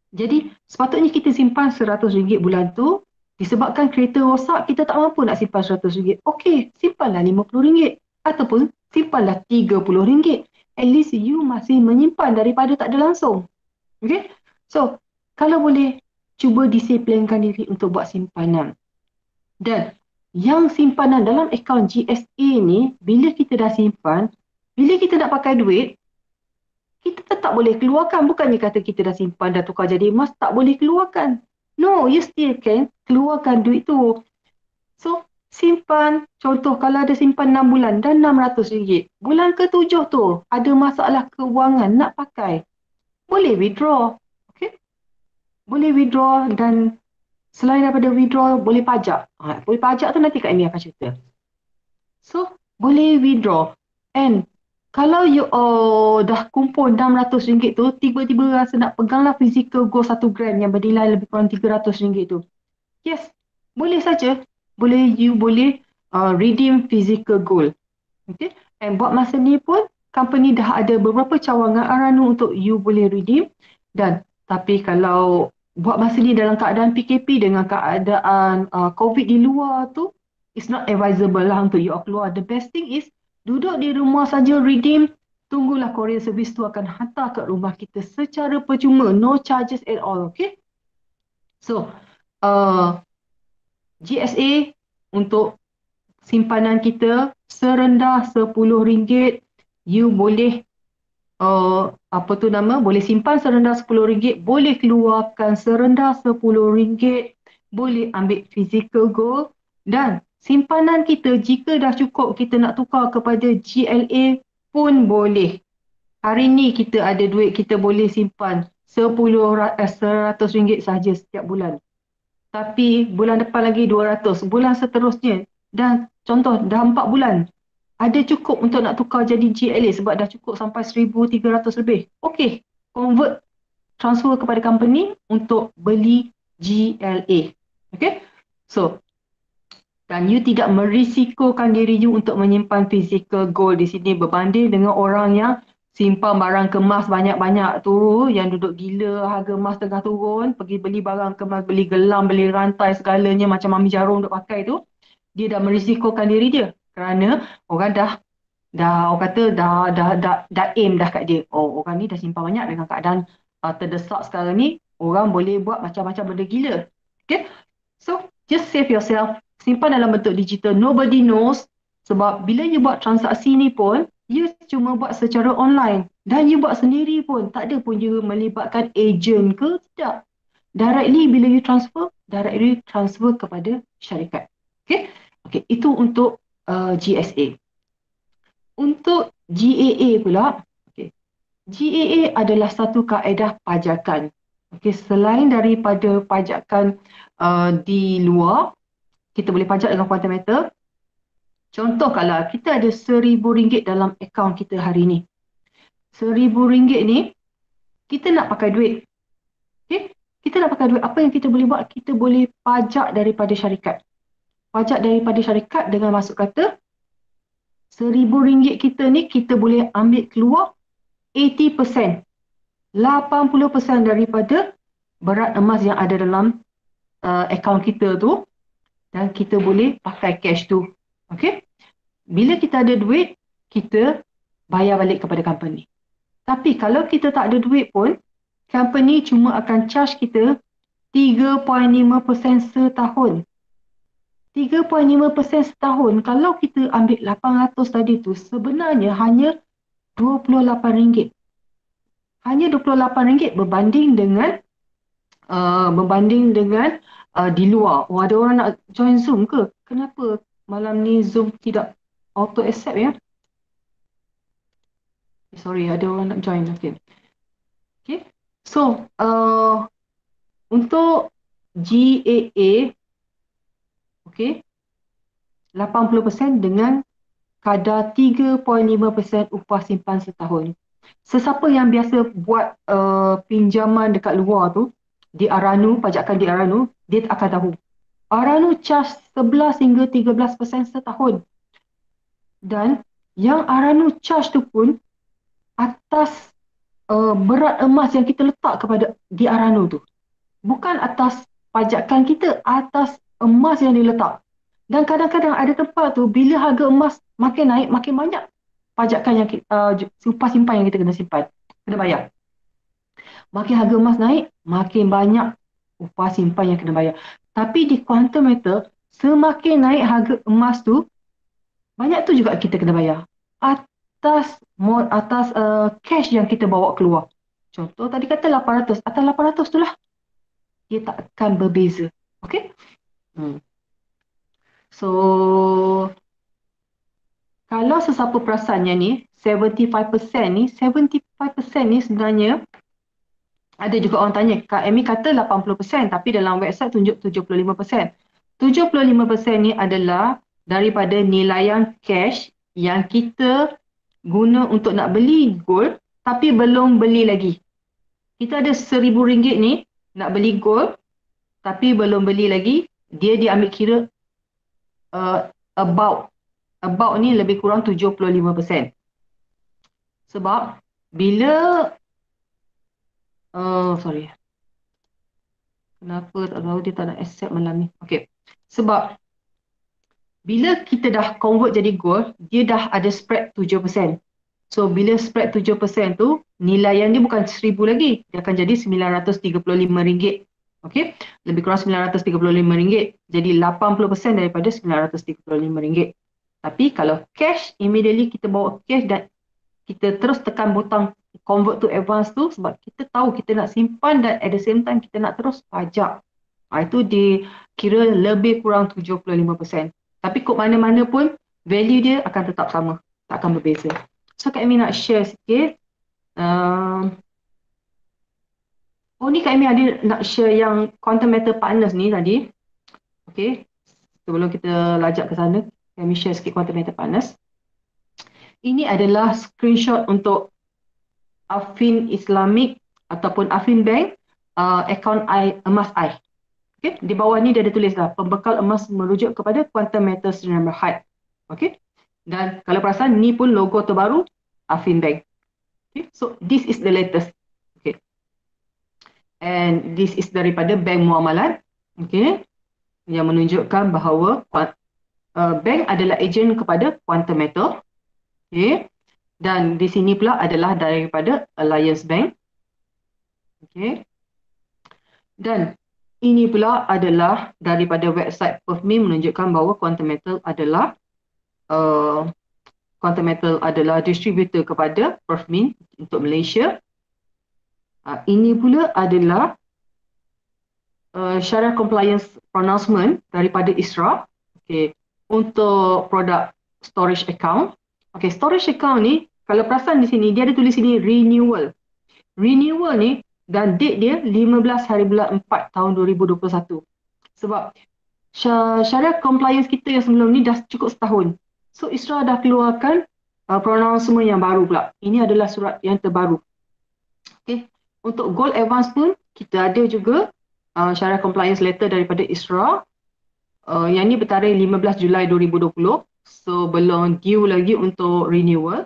Jadi sepatutnya kita simpan RM100 bulan tu, disebabkan kereta rosak kita tak mampu nak simpan RM100. Okey, simpanlah RM50 ataupun simpanlah RM30. At least you masih menyimpan daripada tak ada langsung. Okay? So, kalau boleh, cuba disiplinkan diri untuk buat simpanan. Dan yang simpanan dalam akaun GSA ni, bila kita dah simpan, bila kita nak pakai duit, kita tetap boleh keluarkan. Bukannya kata kita dah simpan, dah tukar jadi emas, tak boleh keluarkan. No, you still can keluarkan duit tu. So, simpan. Contoh, kalau ada simpan 6 bulan dan RM600. Bulan ke-7 tu, ada masalah kewangan nak pakai. Boleh withdraw. Okay? Boleh withdraw dan selain daripada withdraw, boleh pajak. Boleh pajak tu nanti Kak Amy akan cerita. So, boleh withdraw. And kalau you dah kumpul RM600 tu, tiba-tiba rasa nak peganglah physical gold 1 gram yang bernilai lebih kurang RM300 tu. Yes, boleh saja. You boleh redeem physical gold. Okay? And buat masa ni pun, company dah ada beberapa cawangan aranu untuk you boleh redeem. Dan tapi kalau buat masa ni dalam keadaan PKP dengan keadaan COVID di luar tu, it's not advisable lah untuk you keluar. The best thing is duduk di rumah saja redeem, tunggulah courier service tu akan hantar ke rumah kita secara percuma, no charges at all, okay? So, GSA untuk simpanan kita serendah RM10, you boleh boleh simpan serendah RM10, boleh keluarkan serendah RM10, boleh ambil physical gold dan simpanan kita jika dah cukup kita nak tukar kepada GLA pun boleh. Hari ni kita ada duit, kita boleh simpan RM100 sahaja setiap bulan. Tapi bulan depan lagi 200, bulan seterusnya. Dan contoh dah 4 bulan. Ada cukup untuk nak tukar jadi GLA sebab dah cukup sampai 1,300 lebih. Okey, convert, transfer kepada company untuk beli GLA. Okey? So, dan you tidak merisikokan diri you untuk menyimpan physical gold di sini berbanding dengan orang yang simpan barang kemas banyak-banyak tu, yang duduk gila harga emas tengah turun, pergi beli barang kemas, beli gelang, beli rantai segalanya macam Mami Jarum duk pakai tu, dia dah merisikokan diri dia kerana orang orang kata dah aim dah kat dia. Oh, orang ni dah simpan banyak dengan keadaan terdesak sekarang ni, orang boleh buat macam-macam benda gila. Okay? So, just save yourself. Simpan dalam bentuk digital. Nobody knows. Sebab bila you buat transaksi ni pun, you cuma buat secara online. Dan you buat sendiri pun. Tak ada pun you melibatkan agent ke, tidak. Directly bila you transfer, directly transfer kepada syarikat. Okay? Okay, itu untuk GSA. Untuk GAA pula, okay. GAA adalah satu kaedah pajakan. Okay, selain daripada pajakan di luar, kita boleh pajak dengan quantum meter. Contoh kalau kita ada RM1,000 dalam akaun kita hari ni. RM1,000 ni, kita nak pakai duit. Okay? Kita nak pakai duit, apa yang kita boleh buat? Kita boleh pajak daripada syarikat. Pajak daripada syarikat dengan masuk kata, RM1,000 kita ni kita boleh ambil keluar 80%. 80% daripada berat emas yang ada dalam akaun kita tu, dan kita boleh pakai cash tu. Okay? Bila kita ada duit, kita bayar balik kepada company. Tapi kalau kita tak ada duit pun, company cuma akan charge kita 3.5% setahun. 3.5% setahun. Kalau kita ambil 800 tadi tu, sebenarnya hanya RM28. Hanya RM28 berbanding dengan di luar. Oh, ada orang nak join Zoom ke? Kenapa malam ni Zoom tidak auto accept ya? Sorry, ada orang nak join. Okay. Okay. So, untuk GAA, okay, 80% dengan kadar 3.5% upah simpan setahun. Sesiapa yang biasa buat pinjaman dekat luar tu, di Aranu, pajakan di Aranu, dia akan tahu. Aranu charge 11 hingga 13% setahun. Dan yang Aranu charge tu pun atas berat emas yang kita letak kepada di Aranu tu. Bukan atas pajakan kita, atas emas yang diletak. Dan kadang-kadang ada tempat tu, bila harga emas makin naik, makin banyak pajakan yang upah simpan yang kita kena simpan, kena bayar. Makin harga emas naik, makin banyak upah simpan yang kena bayar. Tapi di quantum meter, semakin naik harga emas tu, banyak tu juga kita kena bayar. Atas cash yang kita bawa keluar. Contoh tadi kata 800, atas 800 tu lah, dia tak akan berbeza. Okay? So, kalau sesiapa perasannya ni, 75% ni sebenarnya, ada juga orang tanya, Kak Amy kata 80%, tapi dalam website tunjuk 75%. 75% ni adalah daripada nilaian cash yang kita guna untuk nak beli gold, tapi belum beli lagi. Kita ada RM1,000 ni, nak beli gold, tapi belum beli lagi, dia diambil kira about ni lebih kurang 75%. Sebab bila sorry, kenapa tak tahu dia tak nak accept malam ni. Okay, sebab bila kita dah convert jadi gold, dia dah ada spread 7%. So bila spread 7% tu, nilaian dia bukan RM1,000 lagi, dia akan jadi RM935. Okay, lebih kurang RM935. Jadi 80% daripada RM935. Tapi kalau cash, immediately kita bawa cash dan kita terus tekan butang convert to advance tu, sebab kita tahu kita nak simpan dan at the same time kita nak terus pajak. Itu dikira lebih kurang 75%. Tapi kod mana-mana pun value dia akan tetap sama, tak akan berbeza. So Kak Amy nak share sikit Uh, oh ni Kak Amy ada nak share yang quantum metal partners ni tadi. Okay. Sebelum kita lajak ke sana, Kak Amy share sikit quantum metal partners. Ini adalah screenshot untuk Affin Islamic ataupun Affin Bank account emas I. Okay. Di bawah ni dia ada tulis lah, pembekal emas merujuk kepada Quantum Metals Sdn Bhd. Okay. Dan kalau perasan ni pun logo terbaru Affin Bank. Okay. So this is the latest. Okay. And this is daripada Bank Muamalat. Okay. Yang menunjukkan bahawa bank adalah ejen kepada Quantum Metal. Okay. Dan di sini pula adalah daripada Alliance Bank. Okay. Dan ini pula adalah daripada website PERFMI menunjukkan bahawa Quantum Metal adalah distributor kepada PERFMI untuk Malaysia. Ini pula adalah Syariah Compliance Pronouncement daripada ISRA, okay, untuk produk storage account. Okay, storage account ni, kalau perasan di sini, dia ada tulis sini renewal. Renewal ni, dan date dia 15 hari bulan 4 tahun 2021. Sebab syariah compliance kita yang sebelum ni dah cukup setahun. So ISRA dah keluarkan pronouncement yang baru pula. Ini adalah surat yang terbaru. Okay. Untuk gold advance pun, kita ada juga syariah compliance letter daripada ISRA. Yang ni bertarikh 15 Julai 2020. So belum due lagi untuk renewal.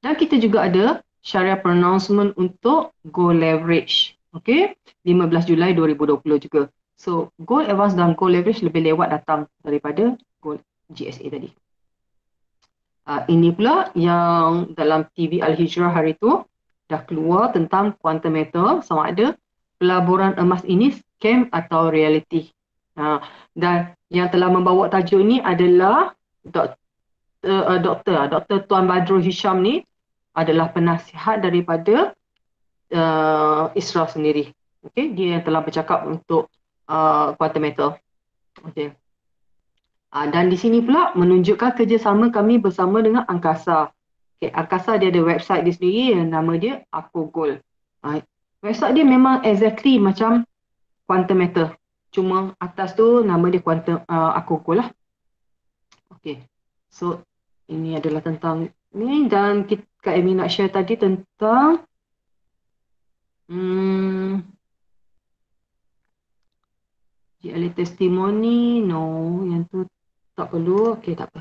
Dan kita juga ada syariah pronouncement untuk gold leverage. Okay, 15 Julai 2020 juga. So gold advance dan gold leverage lebih lewat datang daripada gold GSA tadi. Ini pula yang dalam TV Al-Hijrah hari tu dah keluar tentang quantum metal, sama ada pelaburan emas ini scam atau reality. Dan yang telah membawa tajuk ni adalah Dr. Tuan Badrul Hisham ni adalah penasihat daripada ISRA sendiri. Okay, dia yang telah bercakap untuk quantum metal. Okay. Dan di sini pula menunjukkan kerjasama kami bersama dengan Angkasa. Okay, Angkasa dia ada website dia sendiri yang nama dia Aku Gold. Website dia memang exactly macam quantum metal. Cuma atas tu nama dia quantum Aku Gold lah. Okay. So ini adalah tentang ni, dan Kak Amy nak share tadi tentang GLA testimoni. No, yang tu tak perlu. Okay, tak apa.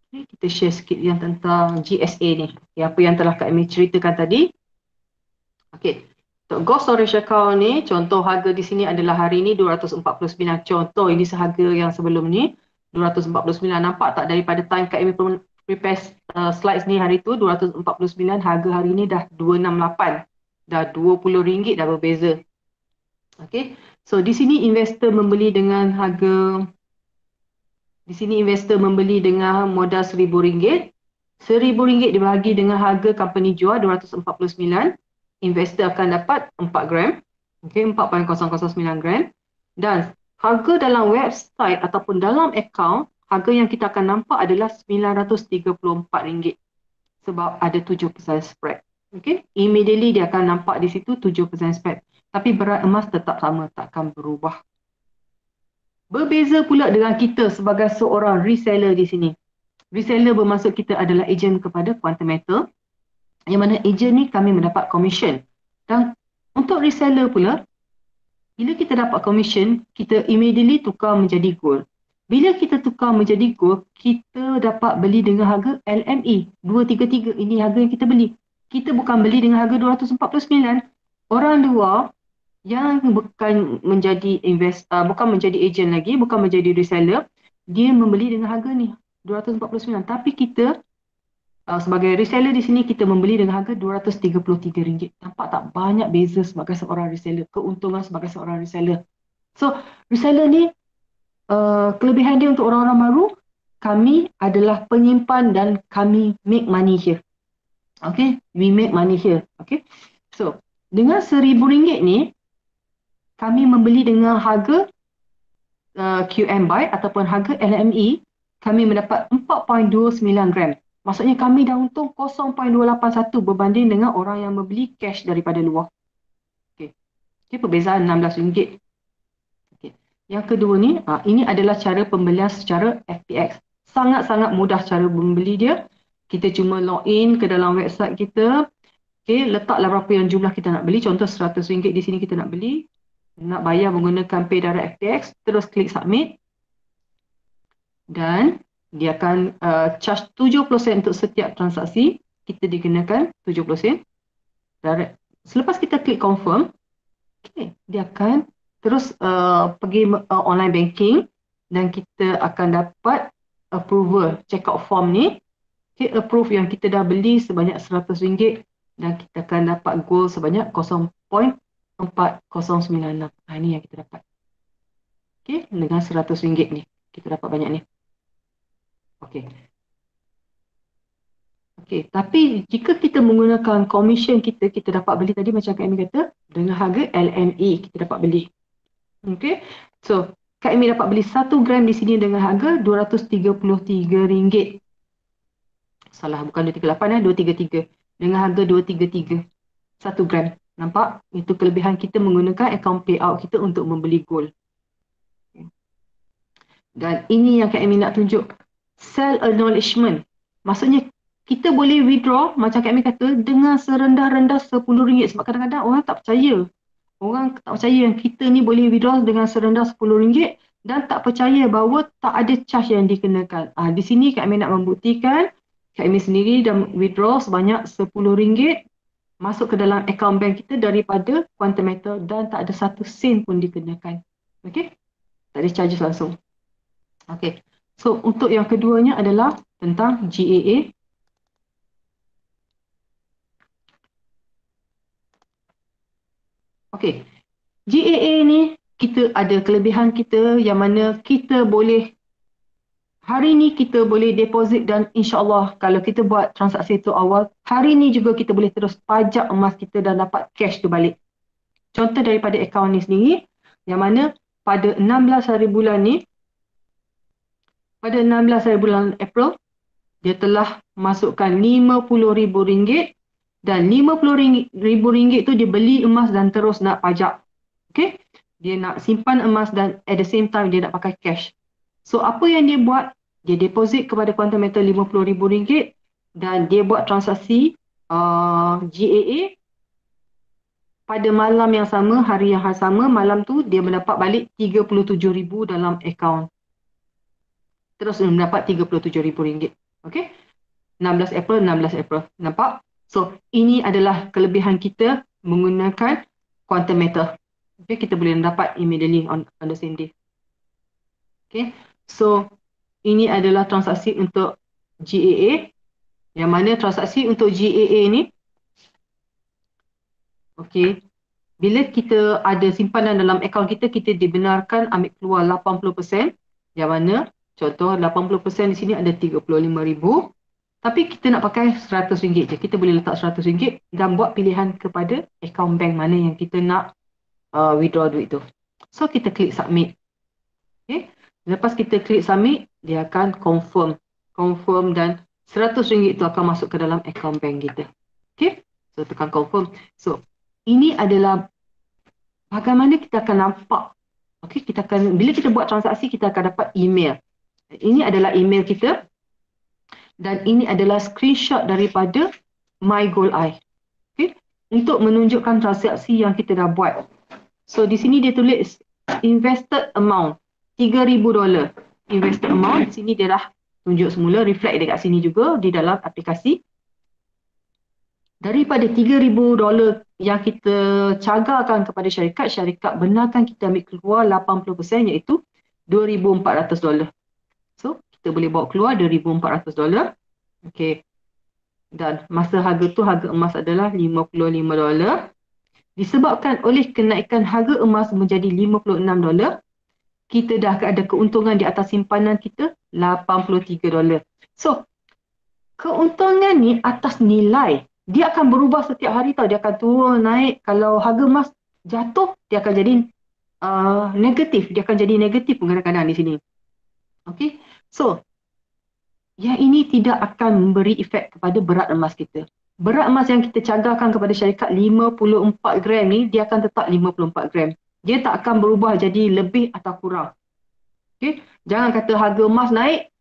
Okay, kita share sikit yang tentang GSA ni. Okay, apa yang telah Kak Amy ceritakan tadi. Okay. Untuk gold storage account ni, contoh harga di sini adalah hari ni 249. Contoh ini seharga yang sebelum ni 249. Nampak tak daripada time Kak Amy prepare slides ni hari tu 249, harga hari ni dah 268. Dah RM20 dah berbeza. Okay. So di sini investor membeli dengan harga, di sini investor membeli dengan modal RM1,000. RM1,000 dibahagi dengan harga company jual 249. Investor akan dapat 4 gram. Okay, 4.009 gram. Dan harga dalam website ataupun dalam account, harga yang kita akan nampak adalah RM934. Sebab ada 7% spread. Okay, immediately dia akan nampak di situ 7% spread. Tapi berat emas tetap sama, takkan berubah. Berbeza pula dengan kita sebagai seorang reseller di sini. Reseller bermaksud kita adalah ejen kepada quantum metal. Yang mana ejen ni kami mendapat commission. Dan untuk reseller pula, bila kita dapat commission, kita immediately tukar menjadi gold. Bila kita tukar menjadi gold, kita dapat beli dengan harga LME 233. Ini harga yang kita beli. Kita bukan beli dengan harga 249. Orang luar yang bukan menjadi bukan menjadi ejen lagi, bukan menjadi reseller, dia membeli dengan harga ni 249. Tapi kita sebagai reseller di sini, kita membeli dengan harga RM233. Nampak tak banyak beza sebagai seorang reseller, keuntungan sebagai seorang reseller. So reseller ni kelebihan dia untuk orang-orang baru, kami adalah penyimpan dan kami make money here. Okay, we make money here. Okay, so dengan RM1,000 ni kami membeli dengan harga QM buy ataupun harga LME, kami mendapat 4.29 gram. Maksudnya kami dah untung 0.281 berbanding dengan orang yang membeli cash daripada luar. Okey. Okay, perbezaan RM16. Okay. Yang kedua ni, ini adalah cara pembelian secara FTX. Sangat-sangat mudah cara membeli dia. Kita cuma login ke dalam website kita. Okay, letaklah berapa yang jumlah kita nak beli. Contoh RM100 di sini kita nak beli. Nak bayar menggunakan Pay Direct FTX. Terus klik submit. Dan dia akan charge 70% untuk setiap transaksi. Kita dikenakan 70%. Selepas kita klik confirm, okay, dia akan terus pergi online banking dan kita akan dapat approval checkout form ni. Okay, approve yang kita dah beli sebanyak RM100 dan kita akan dapat goal sebanyak 0.4096. Ini yang kita dapat. Okay, dengan RM100 ni. Kita dapat banyak ni. Okey. Okey, tapi jika kita menggunakan commission kita dapat beli tadi macam Kak Amy kata, dengan harga LME kita dapat beli. Okey. So, Kak Amy dapat beli 1 gram di sini dengan harga RM233. Salah, bukan 238 233. Dengan harga 233. 1 gram. Nampak? Itu kelebihan kita menggunakan account payout kita untuk membeli gold. Dan ini yang Kak Amy nak tunjuk. Sell acknowledgement. Maksudnya kita boleh withdraw macam Kak Amy kata dengan serendah-rendah RM10 sebab kadang-kadang orang tak percaya. Orang tak percaya yang kita ni boleh withdraw dengan serendah RM10 dan tak percaya bahawa tak ada charge yang dikenakan. Di sini Kak Amy nak membuktikan Kak Amy sendiri dah withdraw sebanyak RM10 masuk ke dalam account bank kita daripada Quantum Metal dan tak ada 1 sen pun dikenakan. Okey? Tak ada charges langsung. Okey. So, untuk yang keduanya adalah tentang GAA. Okey. GAA ni, kita ada kelebihan kita yang mana kita boleh, hari ni kita boleh deposit dan insyaAllah kalau kita buat transaksi tu awal, hari ni juga kita boleh terus pajak emas kita dan dapat cash tu balik. Contoh daripada akaun ni sendiri, yang mana pada 16 hari bulan ni, pada 16 hari bulan April, dia telah masukkan RM50,000 dan RM50,000 tu dia beli emas dan terus nak pajak. Okay? Dia nak simpan emas dan at the same time dia nak pakai cash. So apa yang dia buat? Dia deposit kepada Quantum Metal RM50,000 dan dia buat transaksi GAA pada malam yang sama, hari yang sama, malam tu dia mendapat balik RM37,000 dalam akaun. Terus mendapat RM37,000. Okey? 16 April. Nampak? So, ini adalah kelebihan kita menggunakan Quantum Metal. Okay, kita boleh dapat immediately on the same day. Okay, so ini adalah transaksi untuk GAA. Yang mana transaksi untuk GAA ni, okay, bila kita ada simpanan dalam akaun kita, kita dibenarkan ambil keluar 80%. Yang mana contoh 80% di sini ada RM35,000. Tapi kita nak pakai RM100 je. Kita boleh letak RM100 dan buat pilihan kepada akaun bank mana yang kita nak withdraw duit tu. So kita klik submit. Okay. Lepas kita klik submit, dia akan confirm. Confirm dan RM100 tu akan masuk ke dalam akaun bank kita. Okay. So tekan confirm. So ini adalah bagaimana kita akan nampak. Okay. Kita akan, bila kita buat transaksi, kita akan dapat email. Ini adalah email kita. Dan ini adalah screenshot daripada MyGoldEye. Okay. Untuk menunjukkan transaksi yang kita dah buat. So di sini dia tulis invested amount $3,000. Invested amount, di sini dia dah tunjuk semula, reflect dekat sini juga di dalam aplikasi. Daripada $3,000 yang kita cagarkan kepada syarikat, syarikat benarkan kita ambil keluar 80% iaitu $2,400. So kita boleh bawa keluar $2,400. Okey. Dan masa harga tu, harga emas adalah $55. Disebabkan oleh kenaikan harga emas menjadi $56, kita dah ada keuntungan di atas simpanan kita $83. So, keuntungan ni atas nilai. Dia akan berubah setiap hari tau. Dia akan turun, naik. Kalau harga emas jatuh, dia akan jadi negatif. Dia akan jadi negatif pun kadang-kadang di sini. Okay. So, yang ini tidak akan memberi efek kepada berat emas kita. Berat emas yang kita cadangkan kepada syarikat 54 gram ni, dia akan tetap 54 gram. Dia tak akan berubah jadi lebih atau kurang. Okay? Jangan kata harga emas naik,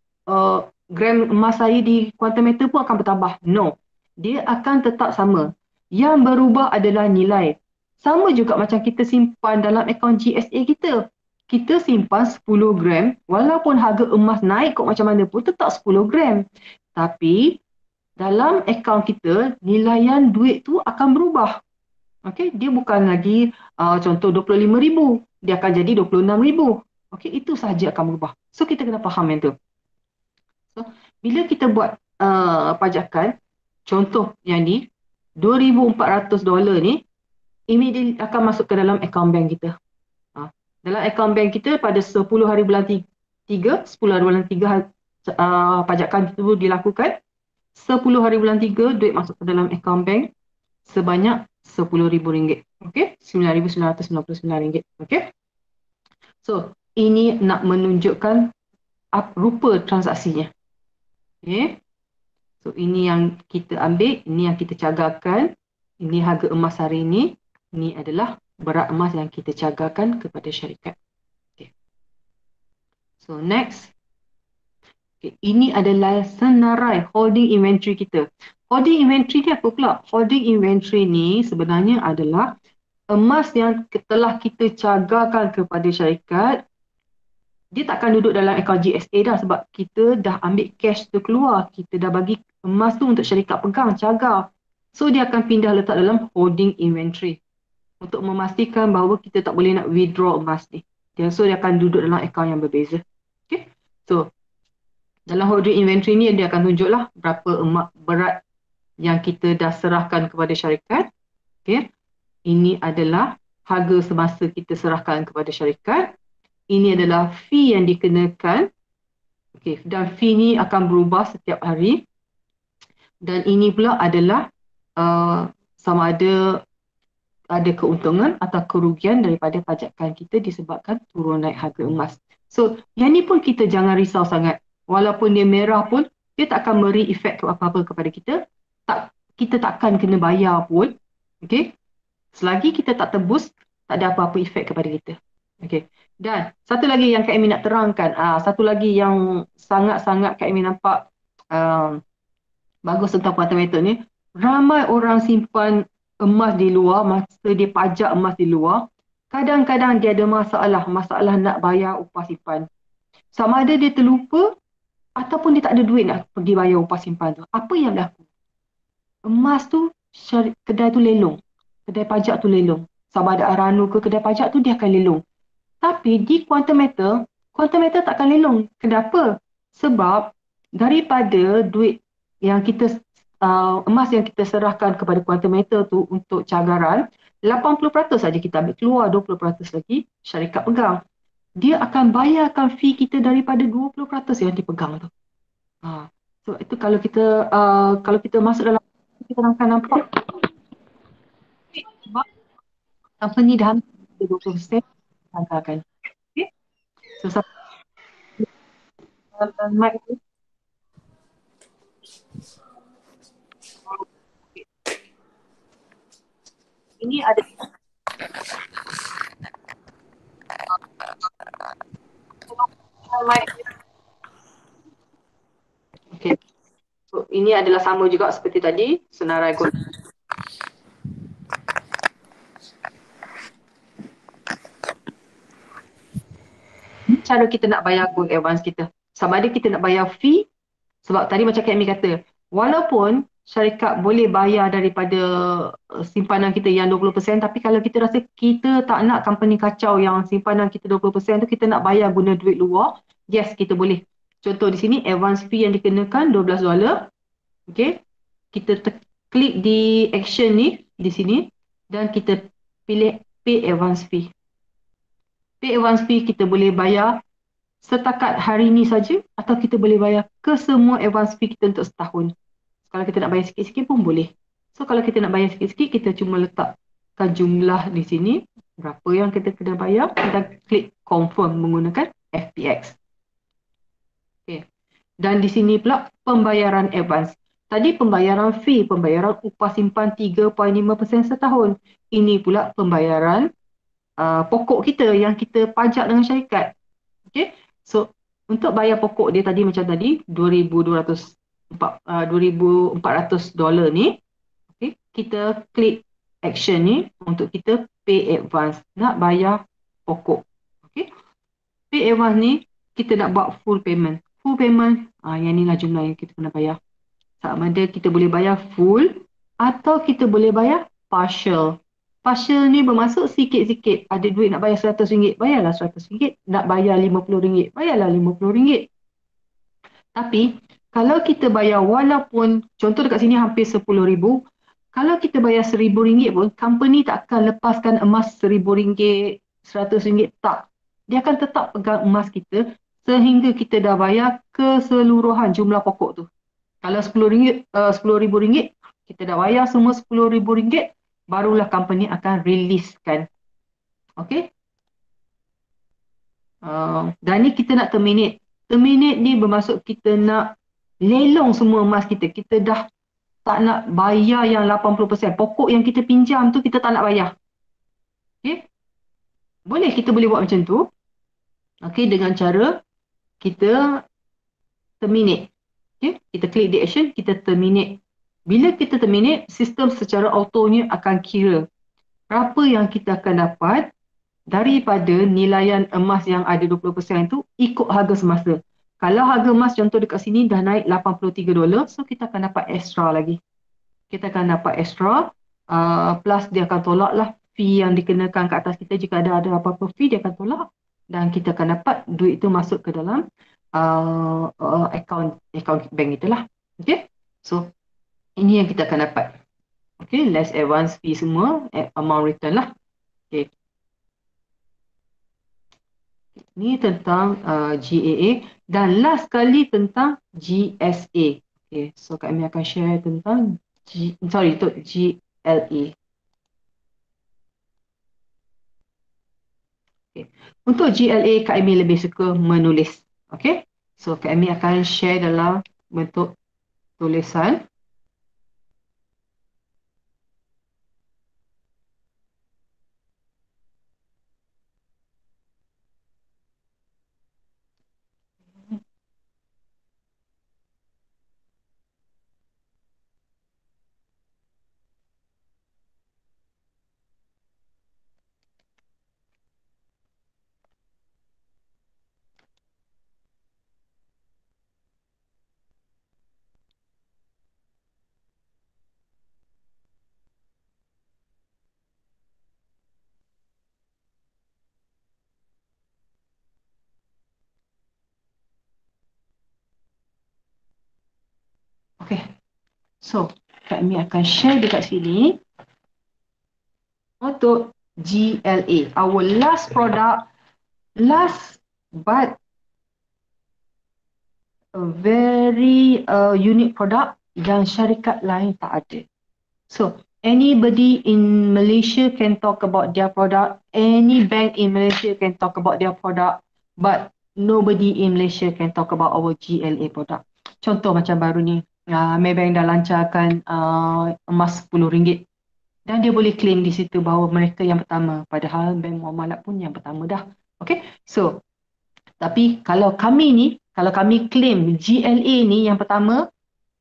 gram emas saya di quantum meter pun akan bertambah. No. Dia akan tetap sama. Yang berubah adalah nilai. Sama juga macam kita simpan dalam akaun GSA kita. Kita simpan 10 gram, walaupun harga emas naik kok macam mana pun tetap 10 gram. Tapi dalam akaun kita, nilaian duit tu akan berubah. Okay? Dia bukan lagi contoh 25,000. Dia akan jadi 26,000. Okay? Itu sahaja akan berubah. So kita kena faham yang tu. So, bila kita buat pajakan, contoh yang ni, $2,400 ni, immediately akan masuk ke dalam akaun bank kita. Dalam akaun bank kita pada 10 hari bulan 3, 10 hari bulan 3 pajakan itu dilakukan. 10 hari bulan 3 duit masuk ke dalam akaun bank sebanyak RM10,000. Okey, RM9,999. Okey. So, ini nak menunjukkan rupa transaksinya. Okey. So, ini yang kita ambil, ini yang kita cagarkan. Ini harga emas hari ini. Ini adalah berat emas yang kita cagarkan kepada syarikat. Okay. So next. Okay. Ini adalah senarai holding inventory kita. Holding inventory ni apa pula? Holding inventory ni sebenarnya adalah emas yang telah kita cagarkan kepada syarikat. Dia takkan duduk dalam akaun GSA dah sebab kita dah ambil cash tu keluar. Kita dah bagi emas tu untuk syarikat pegang, cagar. So dia akan pindah letak dalam holding inventory. Untuk memastikan bahawa kita tak boleh nak withdraw emas ni. So dia akan duduk dalam akaun yang berbeza. Okay. So dalam holding inventory ni dia akan tunjuklah berapa emas berat yang kita dah serahkan kepada syarikat. Okay. Ini adalah harga semasa kita serahkan kepada syarikat. Ini adalah fee yang dikenakan. Okay. Dan fee ni akan berubah setiap hari. Dan ini pula adalah sama ada keuntungan atau kerugian daripada pajakan kita disebabkan turun naik harga emas. So, yang ni pun kita jangan risau sangat. Walaupun dia merah pun, dia tak akan beri efek apa-apa kepada kita. Kita takkan kena bayar pun. Okay? Selagi kita tak tebus, tak ada apa-apa efek kepada kita. Okay. Dan satu lagi yang Kak Amy nak terangkan, satu lagi yang sangat-sangat Kak Amy nampak bagus tentang quantum meter ni, ramai orang simpan emas di luar, masa dia pajak emas di luar, kadang-kadang dia ada masalah nak bayar upah simpan. Sama ada dia terlupa ataupun dia tak ada duit nak pergi bayar upah simpan tu. Apa yang berlaku? Emas tu, kedai tu lelong. Kedai pajak tu lelong. Sama ada Arano ke kedai pajak tu dia akan lelong. Tapi di quantum meter tak akan lelong. Kenapa? Sebab daripada duit yang kita emas yang kita serahkan kepada quantum meter tu untuk cagaran, 80% saja kita ambil keluar, 20% lagi syarikat pegang. Dia akan bayarkan fee kita daripada 20% yang dipegang tu. So itu kalau kita masuk dalam, kita akan nampak sebab company dah ambil 20% cagaran. Okay? So mic tu. Ini ada okay. So, ini adalah sama juga seperti tadi, senarai gold. Cara kita nak bayar gold advance kita. Sama ada kita nak bayar fee, sebab tadi macam Kak Amy kata, walaupun syarikat boleh bayar daripada simpanan kita yang 20%, tapi kalau kita rasa kita tak nak company kacau yang simpanan kita 20% tu, kita nak bayar guna duit luar, yes, kita boleh. Contoh di sini, advance fee yang dikenakan $12. Okay. Kita klik di action ni, di sini, dan kita pilih pay advance fee. Pay advance fee kita boleh bayar setakat hari ni saja, atau kita boleh bayar ke semua advance fee kita untuk setahun. Kalau kita nak bayar sikit-sikit pun boleh. So kalau kita nak bayar sikit-sikit, kita cuma letak letakkan jumlah di sini, berapa yang kita kena bayar, kita klik confirm menggunakan FPX. Okay. Dan di sini pula pembayaran advance. Tadi pembayaran fee, pembayaran upah simpan 3.5% setahun. Ini pula pembayaran pokok kita yang kita pajak dengan syarikat. Okay. So, untuk bayar pokok dia tadi macam tadi, $2,400 ni, okay, kita klik action ni untuk kita pay advance. Nak bayar pokok. Okay. Pay advance ni, kita nak buat full payment. Full payment, yang inilah jumlah yang kita kena bayar. Sama ada kita boleh bayar full atau kita boleh bayar partial. Partial ni bermaksud sikit-sikit. Ada duit nak bayar RM100, bayarlah RM100. Nak bayar RM50, bayarlah RM50. Tapi kalau kita bayar walaupun, contoh dekat sini hampir RM10,000, kalau kita bayar RM1,000 pun, company tak akan lepaskan emas RM1,000, RM100, tak. Dia akan tetap pegang emas kita sehingga kita dah bayar keseluruhan jumlah pokok tu. Kalau RM10,000, kita dah bayar semua RM10,000, barulah company akan releasekan. Okay. Dan ni kita nak terminate. Terminate ni bermaksud kita nak lelong semua emas kita. Kita dah tak nak bayar yang 80%. Pokok yang kita pinjam tu kita tak nak bayar. Okay. Kita boleh buat macam tu. Okay, dengan cara kita terminate. Okay, kita klik the action, kita terminate. Bila kita terminate, sistem secara autonya akan kira berapa yang kita akan dapat daripada nilaian emas yang ada 20% tu ikut harga semasa. Kalau harga emas contoh dekat sini dah naik $83, so kita akan dapat extra lagi. Kita akan dapat extra, plus dia akan tolak lah fee yang dikenakan ke atas kita. Jika ada apa-apa fee, dia akan tolak. Dan kita akan dapat duit itu masuk ke dalam account bank itulah. Okay, so ini yang kita akan dapat. Okay, less advance fee semua, amount return lah. Okay, ini tentang GAA dan last kali tentang GSA. Okay, so kami akan share tentang GLA. Okay. Untuk GLA, Kak Amy lebih suka menulis. Okay, so Kak Amy akan share dalam bentuk tulisan. Okay, so Kak Mi akan share dekat sini untuk GLA, our last product, last but a very unique product yang syarikat lain tak ada. So anybody in Malaysia can talk about their product, any bank in Malaysia can talk about their product, but nobody in Malaysia can talk about our GLA product. Contoh macam baru ni, Maybank dah lancarkan emas RM10 dan dia boleh claim di situ bahawa mereka yang pertama, padahal Bank Muamalat pun yang pertama dah. Okay, so tapi kalau kami claim GLA ni yang pertama,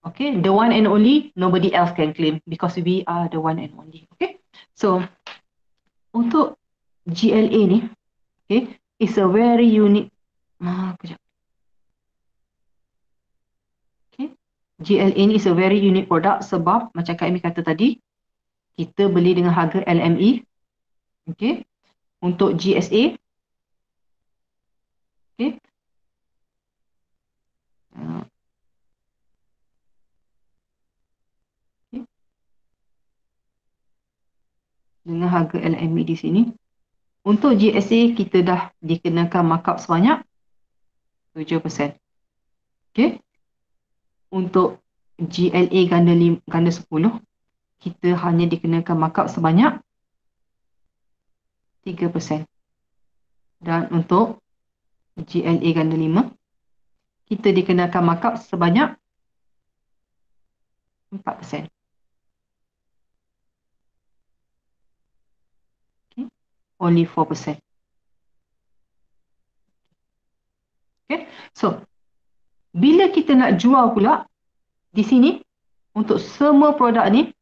okay, the one and only, nobody else can claim because we are the one and only. Okay, so untuk GLA ni, okay, it's a very unique. Kejap. GLA ni is a very unique product sebab macam Kak Amy kata tadi, kita beli dengan harga LME. Okay. Untuk GSA, okay, dengan harga LME di sini. Untuk GSA kita dah dikenakan markup sebanyak 7%. Okay. Untuk GLA ganda 10, kita hanya dikenakan markup sebanyak 3%. Dan untuk GLA ganda 5, kita dikenakan markup sebanyak 4%. Okay. Only 4%. Okay. So, bila kita nak jual pula, di sini, untuk semua produk ni,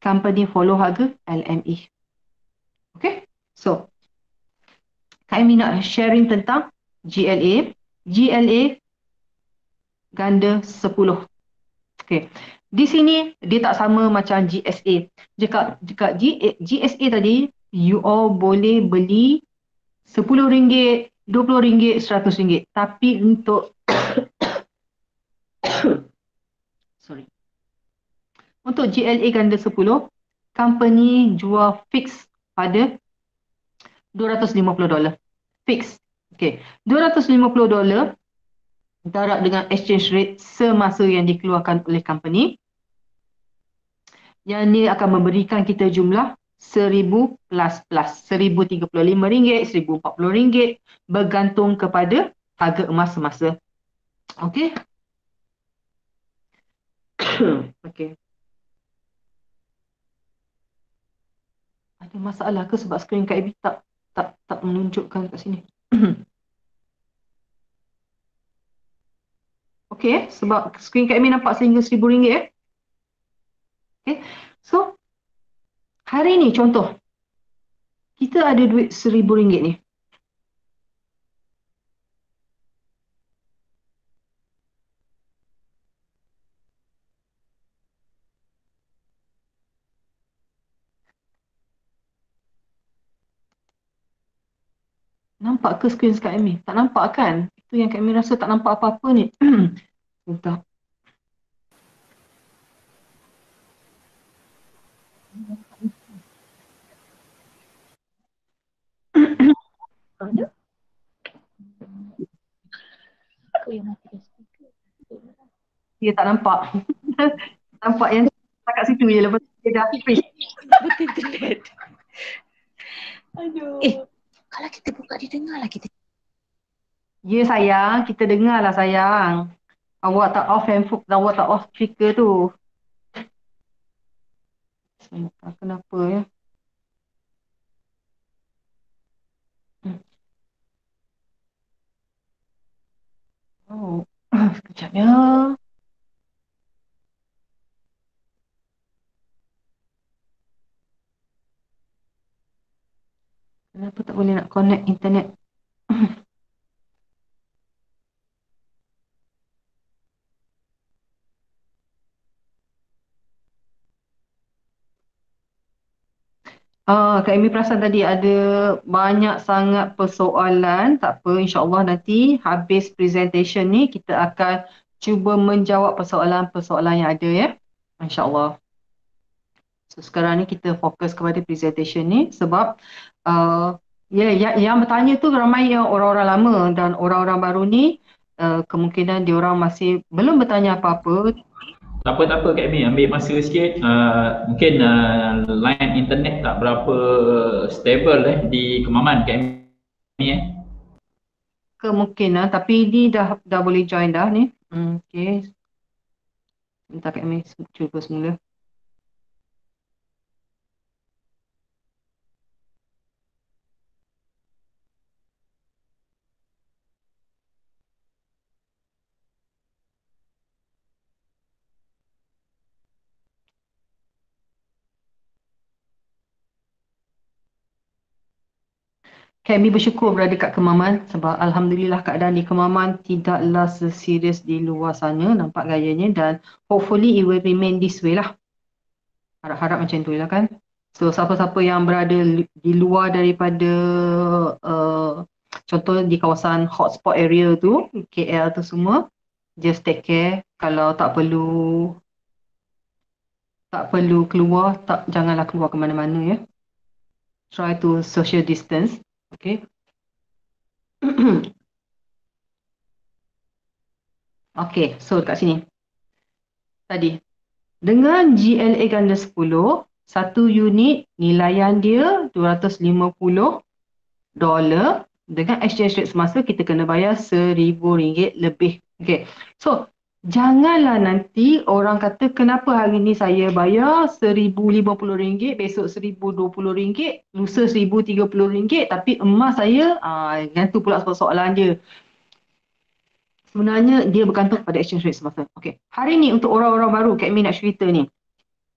company follow harga LME. Okay. So, kami nak sharing tentang GLA. GLA ganda 10. Okay. Di sini dia tak sama macam GSA. Jika GSA tadi, you all boleh beli RM10, RM20, RM100. Tapi untuk sorry. Untuk GLA ganda 10, company jual fix pada $250. Fix. Okay. $250 darab dengan exchange rate semasa yang dikeluarkan oleh company. Yang ni akan memberikan kita jumlah 1000 plus RM1035, RM1040 bergantung kepada harga emas semasa. Okey. Okey. Ada masalah ke sebab skrin Kak Ibi tak menunjukkan kat sini? Okey, sebab skrin Kak Ibi nampak sehingga RM1000 Okey. So, hari ni contoh. Kita ada duit RM1000 ni. Nampak ke skrin Kak Amy? Tak nampak kan? Itu yang Kak Amy rasa tak nampak apa-apa ni. Entah. Dia tak nampak. Nampak yang kat situ je lepas dia dah freeze. Betul internet. Aduh. Kalau kita buka dia dengar lah kita. Ya sayang, kita dengar lah sayang. Awak tak off handphone, awak tak off speaker tu. Kenapa ya? Oh, sekejap ya. Kenapa tak boleh nak connect internet? Kak Amy perasan tadi ada banyak sangat persoalan. Tak apa, insyaAllah nanti habis presentation ni kita akan cuba menjawab persoalan-persoalan yang ada ya. InsyaAllah. So sekarang ni kita fokus kepada presentation ni sebab yang bertanya tu ramai orang-orang lama dan orang-orang baru ni kemungkinan diorang masih belum bertanya apa-apa. Tak apa Kak Amy, ambil masa sikit. Mungkin line internet tak berapa stable di Kemaman Kak Amy Kemungkinan, tapi ni dah boleh join dah ni. Okay. Minta Kak Amy cuba semula. Kami bersyukur berada kat Kemaman sebab Alhamdulillah keadaan di Kemaman tidaklah seserius di luar sana nampak gayanya dan hopefully it will remain this way lah. Harap-harap macam tu lah kan. So siapa-siapa yang berada di luar daripada contoh di kawasan hotspot area tu, KL tu semua, just take care. Kalau tak perlu keluar, janganlah keluar ke mana-mana ya. Try to social distance. Okay. Okay, so dekat sini. Tadi, dengan GLA ganda 10, satu unit nilaian dia 250 dolar dengan exchange rate semasa kita kena bayar RM1,000 lebih. Okay. So, janganlah nanti orang kata kenapa hari ni saya bayar RM1,050, besok RM1,020, lusa RM1,030, tapi emas saya, yang tu pula soalan dia. Sebenarnya dia bergantung pada exchange rate semasa. Okay. Hari ni untuk orang-orang baru, Kak Min nak cerita ni.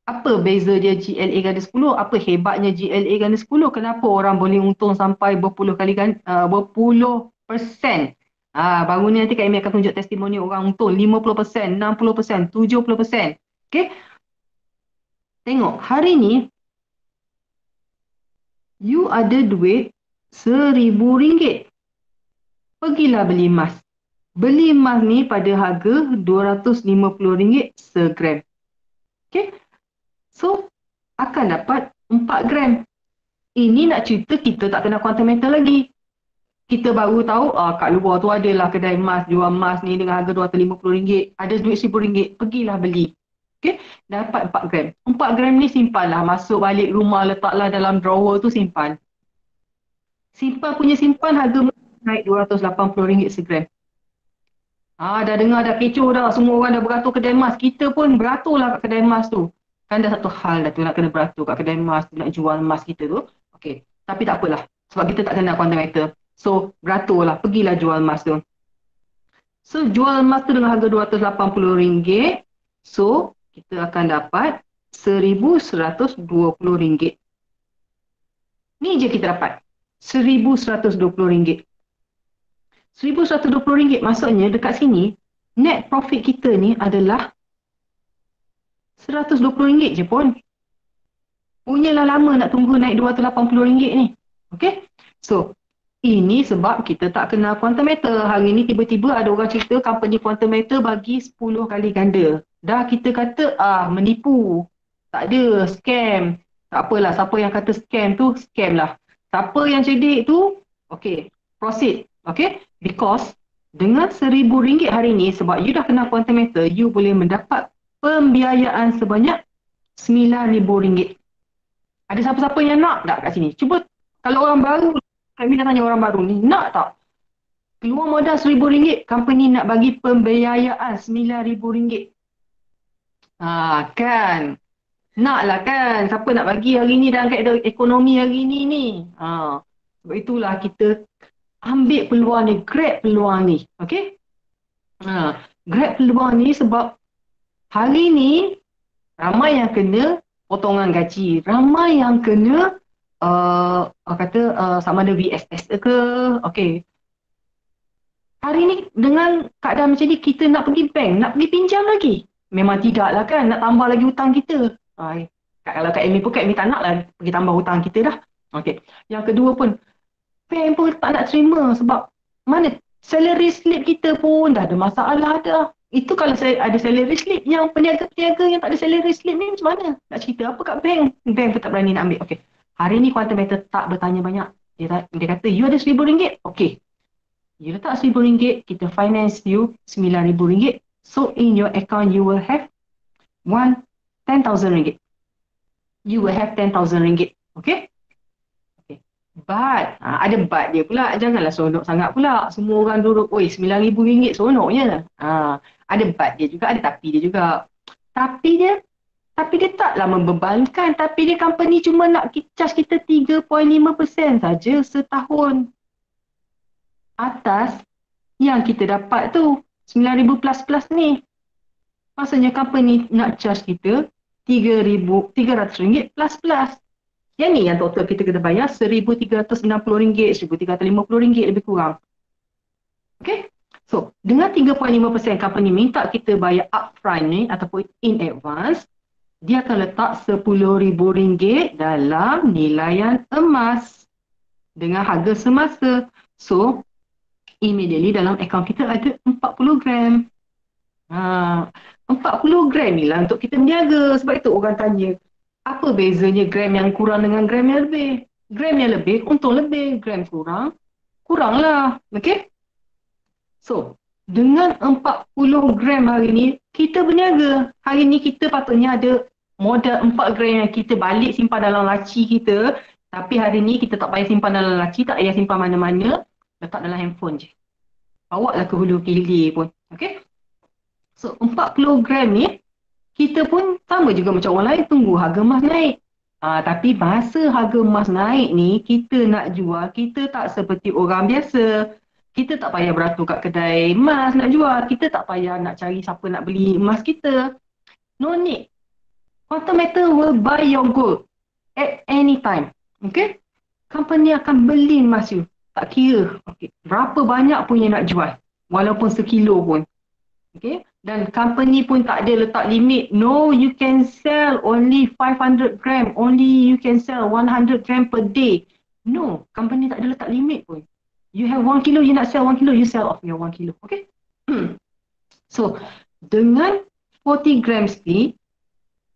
Apa beza dia GLA ganda 10? Apa hebatnya GLA ganda 10? Kenapa orang boleh untung sampai berpuluh kali berpuluh persen? Baru ni nanti Kak Amy akan tunjuk testimoni orang untung 50%, 60%, 70%. Okay? Tengok, hari ni you ada duit RM1,000. Pergilah beli emas. Beli emas ni pada harga RM250 segram. Okay? So, akan dapat 4 gram. Ini nak cerita kita tak kena quantum metal lagi. Kita baru tahu, kat luar tu adalah kedai emas, jual emas ni dengan harga RM250. Ada duit RM1,000, pergilah beli. Okay? Dapat 4 gram. 4 gram ni simpanlah, masuk balik rumah, letaklah dalam drawer tu simpan. Simpan punya simpan, harga naik RM280 segram. Dah dengar, dah kecoh dah. Semua orang dah beratur kedai emas. Kita pun beratur lah kat kedai emas tu. Kan dah satu hal dah tu nak kena beratur kat kedai emas, nak jual emas kita tu. Okey, tapi tak apalah. Sebab kita tak kenal quantum metal. So, beraturlah, pergilah jual emas tu. So, jual emas tu dengan harga RM280. So, kita akan dapat RM1,120. Ni je kita dapat. RM1,120. RM1,120 maksudnya dekat sini, net profit kita ni adalah RM120 je pun. Punyalah lama nak tunggu naik RM280 ni. Okay? So, ini sebab kita tak kenal quantum metal. Hari ni tiba-tiba ada orang cerita company quantum metal bagi 10 kali ganda. Dah kita kata, menipu. Tak ada, scam. Tak apalah, siapa yang kata scam tu, scam lah. Siapa yang cerdik tu, okay, proceed. Okay? Because, dengan RM1,000 hari ni, sebab you dah kenal quantum metal, you boleh mendapat pembiayaan sebanyak RM9,000. Ada siapa-siapa yang nak tak kat sini? Cuba, kalau orang baru, kami nak tanya orang baru ni, nak tak? Keluar modal RM1,000, company nak bagi pembiayaan RM9,000. Kan? Naklah kan? Siapa nak bagi hari ni dalam keadaan ekonomi hari ni? Sebab itulah kita ambil peluang ni, grab peluang ni. Okay? Grab peluang ni sebab hari ni, ramai yang kena potongan gaji. Ramai yang kena, sama ada VSS ke. Okay. Hari ni, dengan keadaan macam ni, kita nak pergi bank, nak pergi pinjam lagi. Memang tidak lah kan, nak tambah lagi hutang kita. Kalau Kak Amy pun, Kak Amy tak nak lah pergi tambah hutang kita dah. Okay. Yang kedua pun, bank pun tak nak terima sebab mana salary slip kita pun dah ada masalah dah. Itu kalau saya ada salary slip, yang peniaga-peniaga yang tak ada salary slip ni macam mana? Nak cerita apa kat bank? Bank pun tak berani nak ambil. Okay. Hari ni quantum metal tak bertanya banyak. Dia kata, you ada RM1,000? Okay. You letak RM1,000, kita finance you RM9,000. So, in your account, you will have RM10,000. You will have RM10,000. Okay? Okay. But, ada but dia pula. Janganlah seronok sangat pula. Semua orang duduk, oi RM9,000 seronoknya. Ada but dia juga, ada tapi dia juga. Tapi dia taklah membebankan. Tapi dia company cuma nak charge kita 3.5% saja setahun. Atas yang kita dapat tu, RM9,000 plus ni. Maksudnya company nak charge kita RM300 plus. Yang ni yang total kita kena bayar RM1,360, RM1,350 lebih kurang. Okay? So, dengan 3.5% company minta kita bayar upfront ni ataupun in advance, dia akan letak RM10,000 dalam nilaian emas dengan harga semasa. So, immediately dalam akaun kita ada 40 gram. 40 gram ni lah untuk kita berniaga. Sebab itu orang tanya, apa bezanya gram yang kurang dengan gram yang lebih? Gram yang lebih, untung lebih. Gram kurang, kuranglah. Okay? So, dengan 40 gram hari ni, kita berniaga. Hari ni kita patutnya ada modal 4 gram yang kita balik simpan dalam laci kita. Tapi hari ni kita tak payah simpan dalam laci, tak payah simpan mana-mana, letak dalam handphone je. Bawa lah ke hulu ke hilir pun. Okay. So 40 gram ni, kita pun sama juga macam orang lain, tunggu harga emas naik. Tapi masa harga emas naik ni, kita nak jual, kita tak seperti orang biasa. Kita tak payah beratur kat kedai emas nak jual. Kita tak payah nak cari siapa nak beli emas kita. No need. Quantum Metal will buy your gold at any time. Okay? Company akan beli emas you. Tak kira berapa banyak pun yang nak jual. Walaupun sekilo pun. Okay? Dan company pun tak ada letak limit. No, you can sell only 500 gram. Only you can sell 100 gram per day. No, company tak ada letak limit pun. You have 1 kilo, you nak sell 1 kilo, you sell off your 1 kilo. Okay? So, dengan 40 grams ni,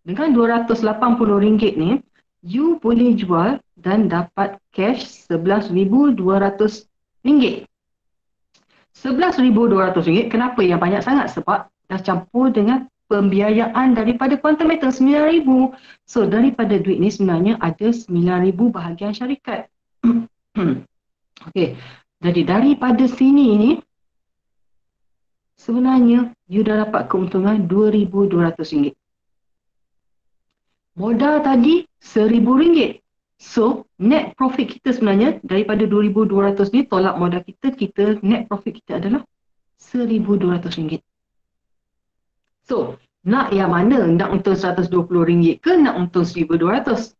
dengan RM280 ni, you boleh jual dan dapat cash RM11,200. RM11,200, kenapa yang banyak sangat? Sebab dah campur dengan pembiayaan daripada Quantum Metal RM9,000. So daripada duit ni sebenarnya ada RM9,000 bahagian syarikat. Okey. Jadi daripada sini ni sebenarnya you dah dapat keuntungan RM2,200. Modal tadi RM1,000. So net profit kita sebenarnya daripada RM2,200 ni tolak modal kita net profit kita adalah RM1,200. So, nak yang mana? Nak untung RM120 ke nak untung RM1,200?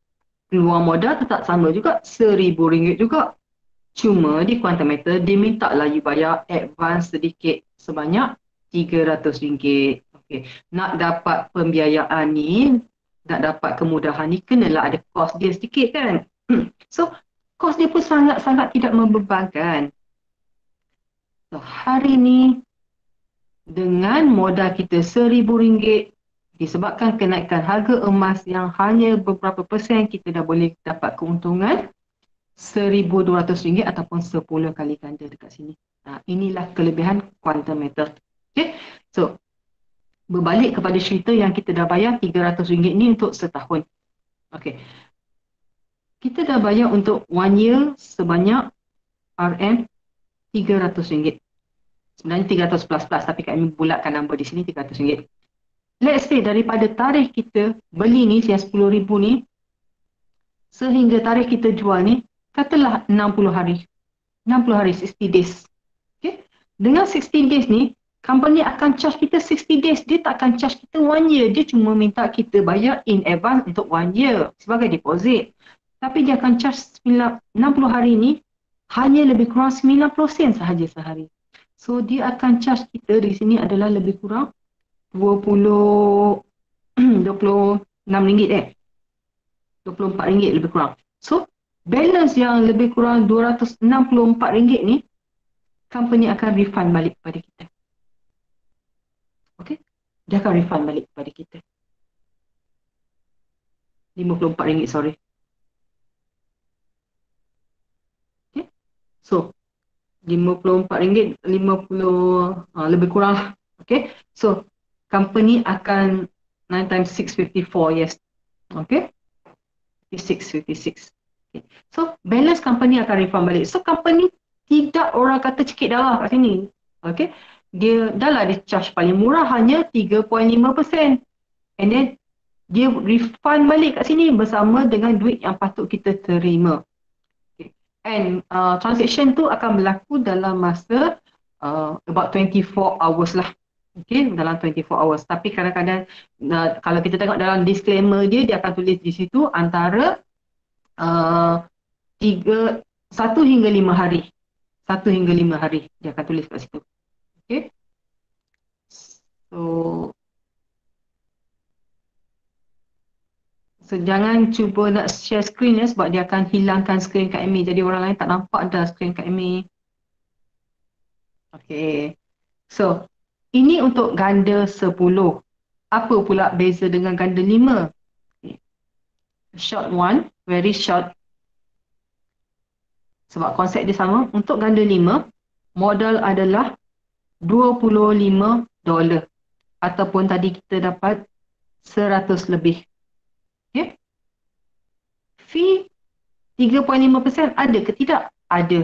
Keluar modal tetap sama juga, RM1,000 juga. Cuma di Quantum Metal, dia minta lah you bayar advance sedikit sebanyak RM300. Okay. Nak dapat pembiayaan ni, nak dapat kemudahan ni, kenalah ada kos dia sedikit kan. So, kos dia pun sangat-sangat tidak membebankan. So, hari ni, dengan modal kita RM1,000, disebabkan kenaikan harga emas yang hanya beberapa persen, kita dah boleh dapat keuntungan RM1,200 ataupun 10 kali ganda dekat sini. Inilah kelebihan Quantum Metal. Okay? So, berbalik kepada cerita yang kita dah bayar RM300 ni untuk setahun. Okay. Kita dah bayar untuk 1 year sebanyak RM300. Sebenarnya 300 plus plus, tapi kami bulatkan nombor di sini RM300. Let's say daripada tarikh kita beli ni yang RM10,000 ni sehingga tarikh kita jual ni, katalah 60 hari. 60 hari, 60 days. Okay? Dengan 60 days ni, company akan charge kita 60 days. Dia tak akan charge kita 1 year. Dia cuma minta kita bayar in advance untuk 1 year sebagai deposit. Tapi dia akan charge 60 hari ni hanya lebih kurang 90 sen sahaja sehari. So dia akan charge kita di sini adalah lebih kurang RM26 RM24 lebih kurang. So balance yang lebih kurang RM264 ni, company akan refund balik kepada kita. Okay? Dia akan refund balik kepada kita. RM54, sorry. Okay? So RM54, 50 lebih kurang. Okay. So company akan 9 times 6, 54, yes. Okay. 56. Okay. So balance company akan refund balik. So company tidak orang kata cekik darah kat sini. Okay. Dia dah lah dia charge paling murah hanya 3.5%. And then dia refund balik kat sini bersama dengan duit yang patut kita terima. And transaction tu akan berlaku dalam masa about 24 hours lah. Okay, dalam 24 hours. Tapi kadang-kadang kalau kita tengok dalam disclaimer dia akan tulis di situ antara 1 hingga 5 hari. 1 hingga 5 hari dia akan tulis kat situ. Okay. So jangan cuba nak share screen ya, sebab dia akan hilangkan screen Kak Amy. Jadi orang lain tak nampak dah screen Kak Amy. Okay. So ini untuk ganda 10. Apa pula beza dengan ganda 5? Okay. Short one, very short. Sebab konsep dia sama. Untuk ganda 5, modal adalah $25. Ataupun tadi kita dapat 100 lebih. Okay. Fee 3.5% ada ke? Tidak. Ada.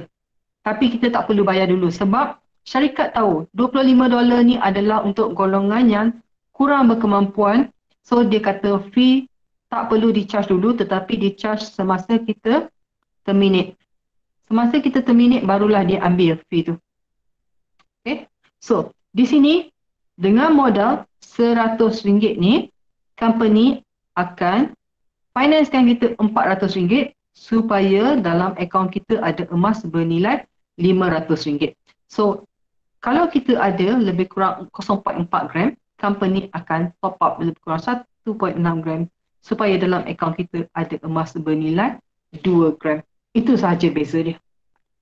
Tapi kita tak perlu bayar dulu sebab syarikat tahu $25 ni adalah untuk golongan yang kurang berkemampuan. So dia kata fee tak perlu di-charge dulu tetapi di-charge semasa kita terminate. Semasa kita terminate barulah dia ambil fee tu. Okay. So di sini dengan modal RM100 ni, company akan financekan kita RM400 supaya dalam akaun kita ada emas bernilai RM500. So kalau kita ada lebih kurang 0.4 gram, company akan top up lebih kurang 1.6 gram supaya dalam akaun kita ada emas bernilai 2 gram. Itu sahaja beza dia.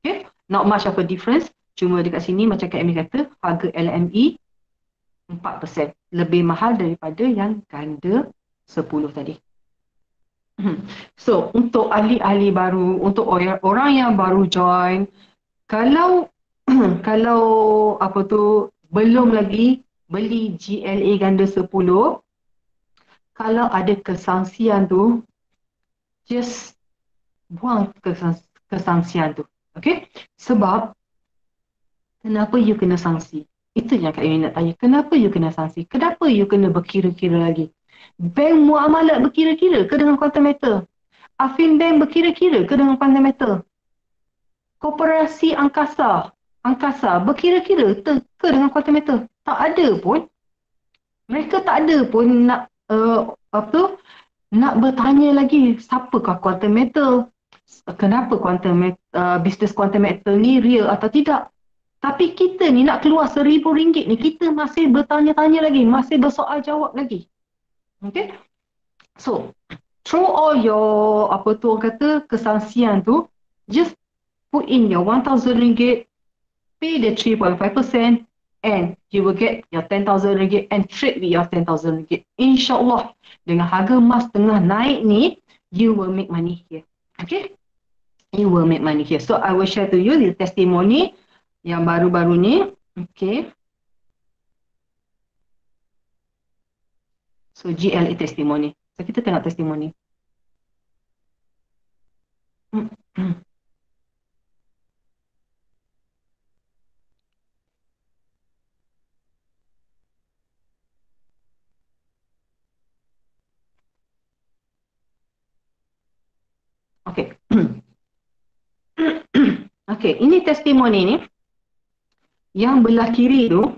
Okay? Not much of a difference. Cuma dekat sini macam Kak Amy kata, harga LME 4%. Lebih mahal daripada yang ganda 10 tadi. So, untuk ahli-ahli baru, untuk orang yang baru join, kalau kalau apa tu belum lagi beli GLA ganda 10, kalau ada kesangsian tu, just buang kesangsian tu. Okay? Sebab kenapa you kena sangsi? Itu yang Kak Amy nak tanya. Kenapa you kena sangsi? Kenapa you kena berkira-kira lagi? Bank muamalat berkira-kira ke dengan quantum metal? Afin Bank berkira-kira ke dengan quantum metal? Koperasi angkasa berkira-kira ke dengan quantum metal? Tak ada pun. Mereka tak ada pun nak nak bertanya lagi siapakah quantum metal? Kenapa bisnes quantum metal ni real atau tidak? Tapi kita ni nak keluar RM1,000 ni, kita masih bertanya-tanya lagi, masih bersoal jawab lagi. Okay? So, through all your kesangsian tu, just put in your RM1,000, pay the 3.5% and you will get your RM10,000 and trade with your RM10,000. InsyaAllah, dengan harga emas tengah naik ni, you will make money here. Okay? You will make money here. So, I will share to you the testimony yang baru-baru ni. Okay. So, GLA testimony. So, kita tengok testimony. Okay. Okay, ini testimoni ni. Yang belah kiri tu,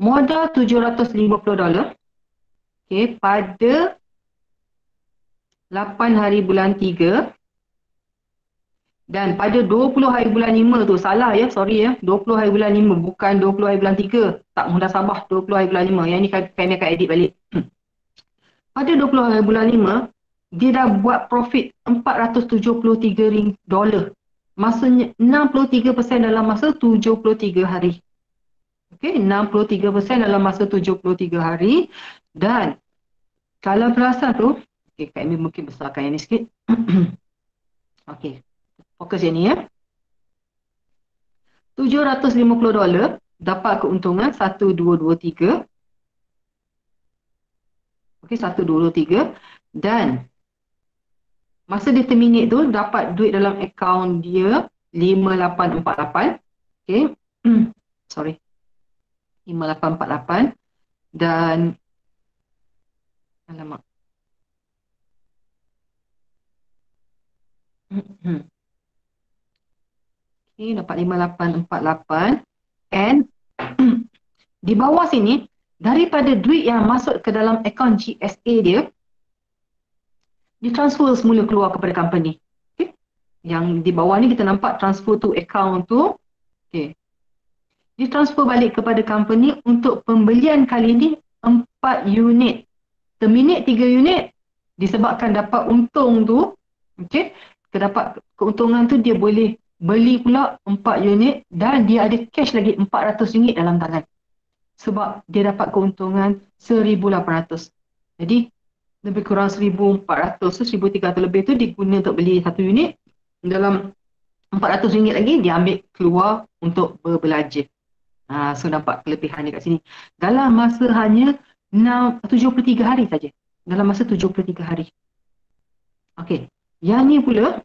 modal $750. Okay, pada 8 hari bulan 3. Dan pada 20 hari bulan 5 tu, salah ya, sorry ya. 20 hari bulan 5, bukan 20 hari bulan 3. Tak mudah sabar, 20 hari bulan 5. Yang ni kami akan edit balik. Pada 20 hari bulan 5, dia dah buat profit $473. Maksudnya 63% dalam masa 73 hari. Okey, 63% dalam masa 73 hari. Dan kalau perasan tu, okey, Kak Amy mungkin besarkan yang ni sikit. Okey, fokus yang ni ya. $750 dapat keuntungan 1223. Okey, 1223. Dan masa dia terminate tu dapat duit dalam akaun dia 5848. Okey. Sorry. 5848 dan alamak. Okey, dapat 5848 and di bawah sini daripada duit yang masuk ke dalam akaun GSA dia ditransfer semula keluar kepada company. Okay. Yang di bawah ni kita nampak transfer to account tu. Okay. Ditransfer balik kepada company untuk pembelian kali ni 4 unit. Terminate 3 unit disebabkan dapat untung tu. Okay. Dapat keuntungan tu dia boleh beli pula 4 unit dan dia ada cash lagi RM400 dalam tangan. Sebab dia dapat keuntungan 1,800. Jadi lebih kurang 1,400 tu, 1,300 lebih tu diguna untuk beli 1 unit. Dalam RM400 lagi dia ambil keluar untuk berbelanja. So nampak kelebihan dekat sini. Dalam masa hanya 73 hari saja. Dalam masa 73 hari. Okey. Yang ni pula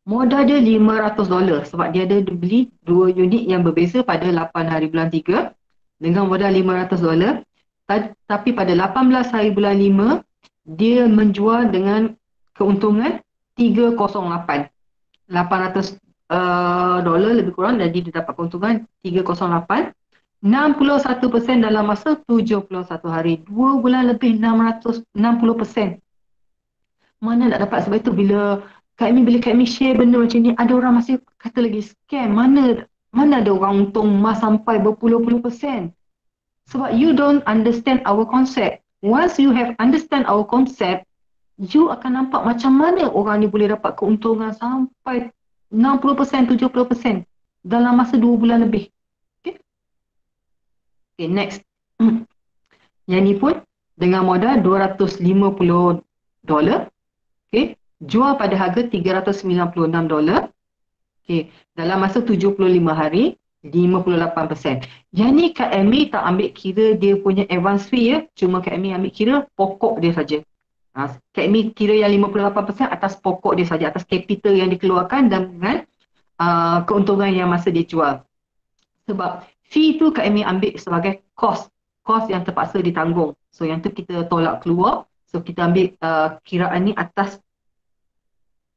Modal dia $500 sebab dia ada beli 2 unit yang berbeza pada 8 hari bulan 3 dengan modal $500. Tapi pada 18 hari bulan 5 dia menjual dengan keuntungan 308. $800 lebih kurang, jadi dia dapat keuntungan 308. 61% dalam masa 71 hari. 2 bulan lebih 660%. Mana nak dapat? Sebab itu bila Kak Amy share benda macam ni, ada orang masih kata lagi scam. Mana ada orang untung emas sampai berpuluh-puluh persen. Sebab you don't understand our concept. Once you have understand our concept, you akan nampak macam mana orang ni boleh dapat keuntungan sampai 60%, 70% dalam masa 2 bulan lebih. Okay, okay, next. Yang ni pun dengan modal $250. Okay, jual pada harga $396. Okay, dalam masa 75 hari, 58%. Yang ni Kak Amy tak ambil kira dia punya advance fee ya. Cuma Kak Amy ambil kira pokok dia saja. Kak Amy kira yang 58% atas pokok dia saja, atas capital yang dikeluarkan dan dengan keuntungan yang masa dia jual. Sebab fee tu Kak Amy ambil sebagai cost yang terpaksa ditanggung. So yang tu kita tolak keluar. So kita ambil kiraan ni atas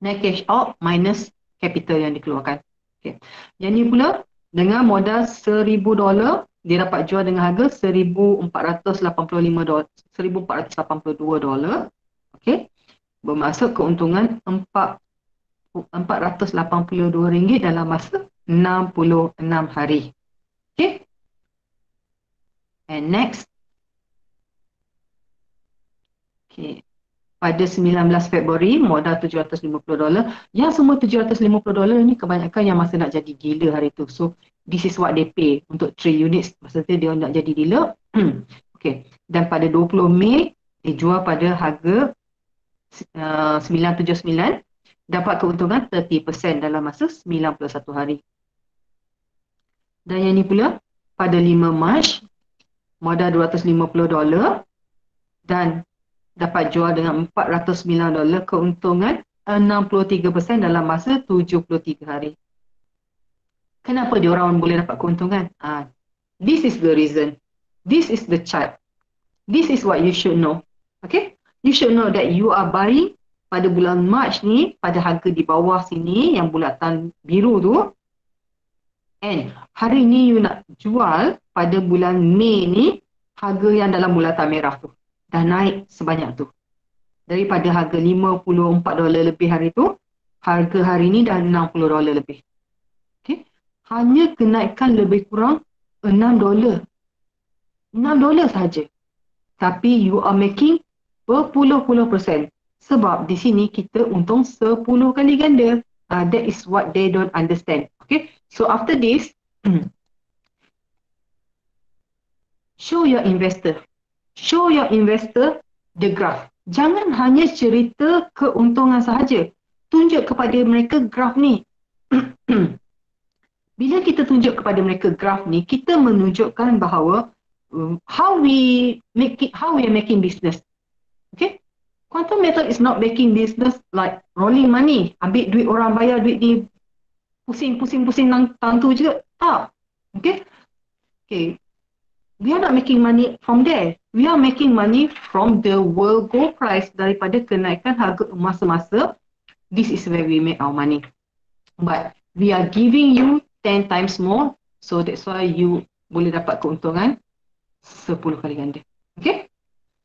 net cash out minus capital yang dikeluarkan. Okay. Yang ni pula dengan modal $1,000 dia dapat jual dengan harga $1,482. Okay. Bermaksud keuntungan RM482 dalam masa 66 hari. Okay. And next. Okay. Pada 19 Februari modal $750. Yang semua $750 ni kebanyakan yang masa nak jadi dealer hari tu. So this is what they pay untuk 3 units. Maksudnya dia nak jadi dealer. Okay. Dan pada 20 Mei dia jual pada harga 979, dapat keuntungan 30% dalam masa 91 hari. Dan yang ni pula pada 5 Mac modal $250 dan dapat jual dengan $409, keuntungan 63% dalam masa 73 hari. Kenapa dia orang boleh dapat keuntungan? This is the reason. This is the chart. This is what you should know. Okay? You should know that you are buying pada bulan Mac ni pada harga di bawah sini yang bulatan biru tu. And hari ni you nak jual pada bulan Mei ni harga yang dalam bulatan merah tu. Dah naik sebanyak tu. Daripada harga $54 lebih hari tu, harga hari ni dah $60 lebih. Okay? Hanya kenaikan lebih kurang $6. $6 saja. Tapi you are making berpuluh-puluh persen. Sebab di sini kita untung 10 kali ganda. That is what they don't understand. Okay? So after this, show your investor the graph. Jangan hanya cerita keuntungan sahaja. Tunjuk kepada mereka graph ni. Bila kita tunjuk kepada mereka graph ni, kita menunjukkan bahawa how we are making business. Okay? Quantum method is not making business like rolling money. Ambil duit orang, bayar duit ni, pusing tantu je. Tak. Okay? Okay. We are not making money from there. We are making money from the world gold price, daripada kenaikan harga emas semasa. This is where we make our money. But we are giving you 10 times more, so that's why you boleh dapat keuntungan 10 kali ganda. Okay?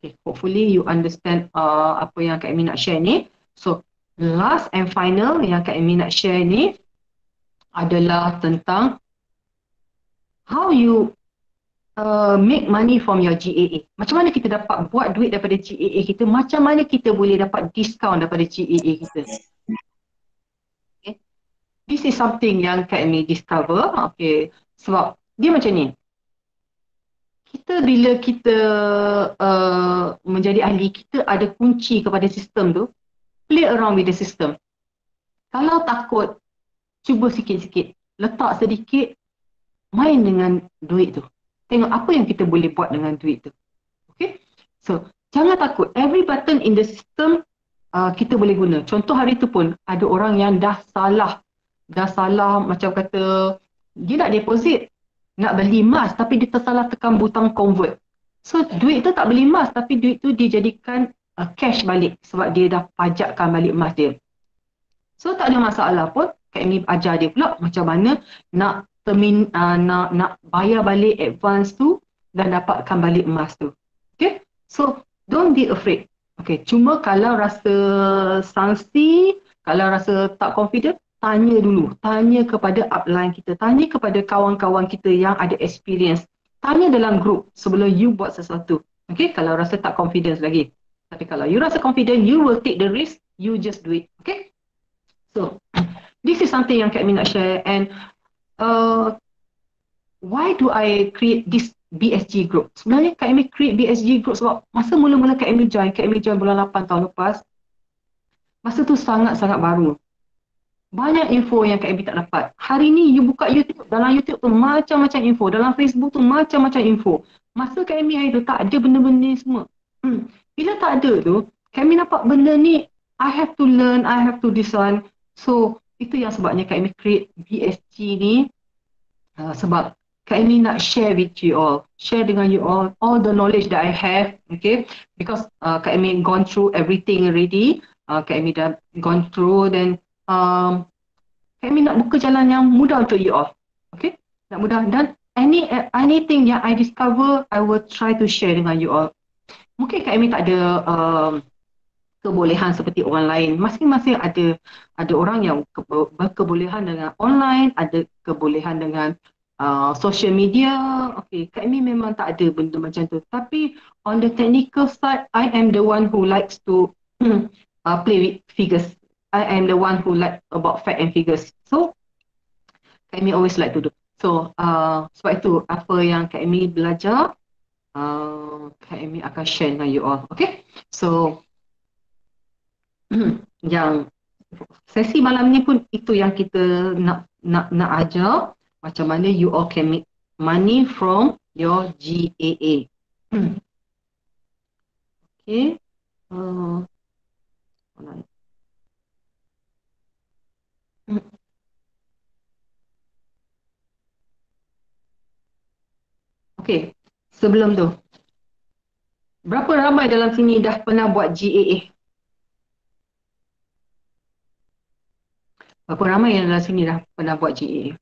Okay, hopefully you understand apa yang Kak Amy nak share ni. So last and final yang Kak Amy nak share ni adalah tentang how you make money from your GAA. Macam mana kita dapat buat duit daripada GAA kita, macam mana kita boleh dapat diskaun daripada GAA kita. Okay. This is something yang Kak Amy discover. Okay. Sebab dia macam ni. Bila kita menjadi ahli, kita ada kunci kepada sistem tu. Play around with the system. Kalau takut, cuba sikit-sikit. Letak sedikit, main dengan duit tu. Tengok apa yang kita boleh buat dengan duit tu. Okay? So, jangan takut. Every button in the system kita boleh guna. Contoh hari tu pun ada orang yang dah salah macam kata dia nak deposit, nak beli emas tapi dia tersalah tekan butang convert. So duit tu tak beli emas tapi duit tu dijadikan cash balik sebab dia dah pajakkan balik emas dia. So tak ada masalah pun. Kak Amy ajar dia pula macam mana nak nak bayar balik advance tu dan dapatkan balik emas tu. Okay? So don't be afraid. Okay, cuma kalau rasa sangsi, kalau rasa tak confident, tanya dulu. Tanya kepada upline kita. Tanya kepada kawan-kawan kita yang ada experience. Tanya dalam group sebelum you buat sesuatu. Okay, kalau rasa tak confidence lagi. Tapi kalau you rasa confident, you will take the risk, you just do it. Okay? So, this is something yang Kak Amy nak share. And why do I create this BSG group? Sebenarnya Kak Amy create BSG group sebab masa mula-mula Kak Amy join bulan 8 tahun lepas. Masa tu sangat-sangat baru. Banyak info yang Kak Amy tak dapat. Hari ni you buka YouTube, dalam YouTube tu macam-macam info. Dalam Facebook tu macam-macam info. Masa Kak Amy hari tu tak ada benda-benda ni semua. Bila tak ada tu, Kak Amy nampak benda ni, I have to learn, I have to this one. So, itu yang sebabnya Kak Amy create BSG ni. Sebab Kak Amy nak share with you all. Share dengan you all the knowledge that I have. Okay. Because Kak Amy gone through everything already. Kak Amy dah gone through then Kak Amy nak buka jalan yang mudah untuk you all. Okay. Nak mudah. Dan anything yang I discover, I will try to share dengan you all. Mungkin Kak Amy tak ada kebolehan seperti orang lain. Masing-masing ada orang yang berkebolehan dengan online, ada kebolehan dengan social media. Okay, Kak Amy memang tak ada benda macam tu. Tapi on the technical side, I am the one who likes to play with figures. I am the one who like about fact and figures. So, Kak Amy always like to do. So, sebab itu apa yang Kak Amy belajar, Kak Amy akan share dengan you all. Okay, so yang sesi malam ni pun itu yang kita nak ajar macam mana you all can make money from your GAA. Okay. Okay. Sebelum tu, berapa ramai dalam sini dah pernah buat GAA? Berapa ramai yang dalam sini dah pernah buat GAA?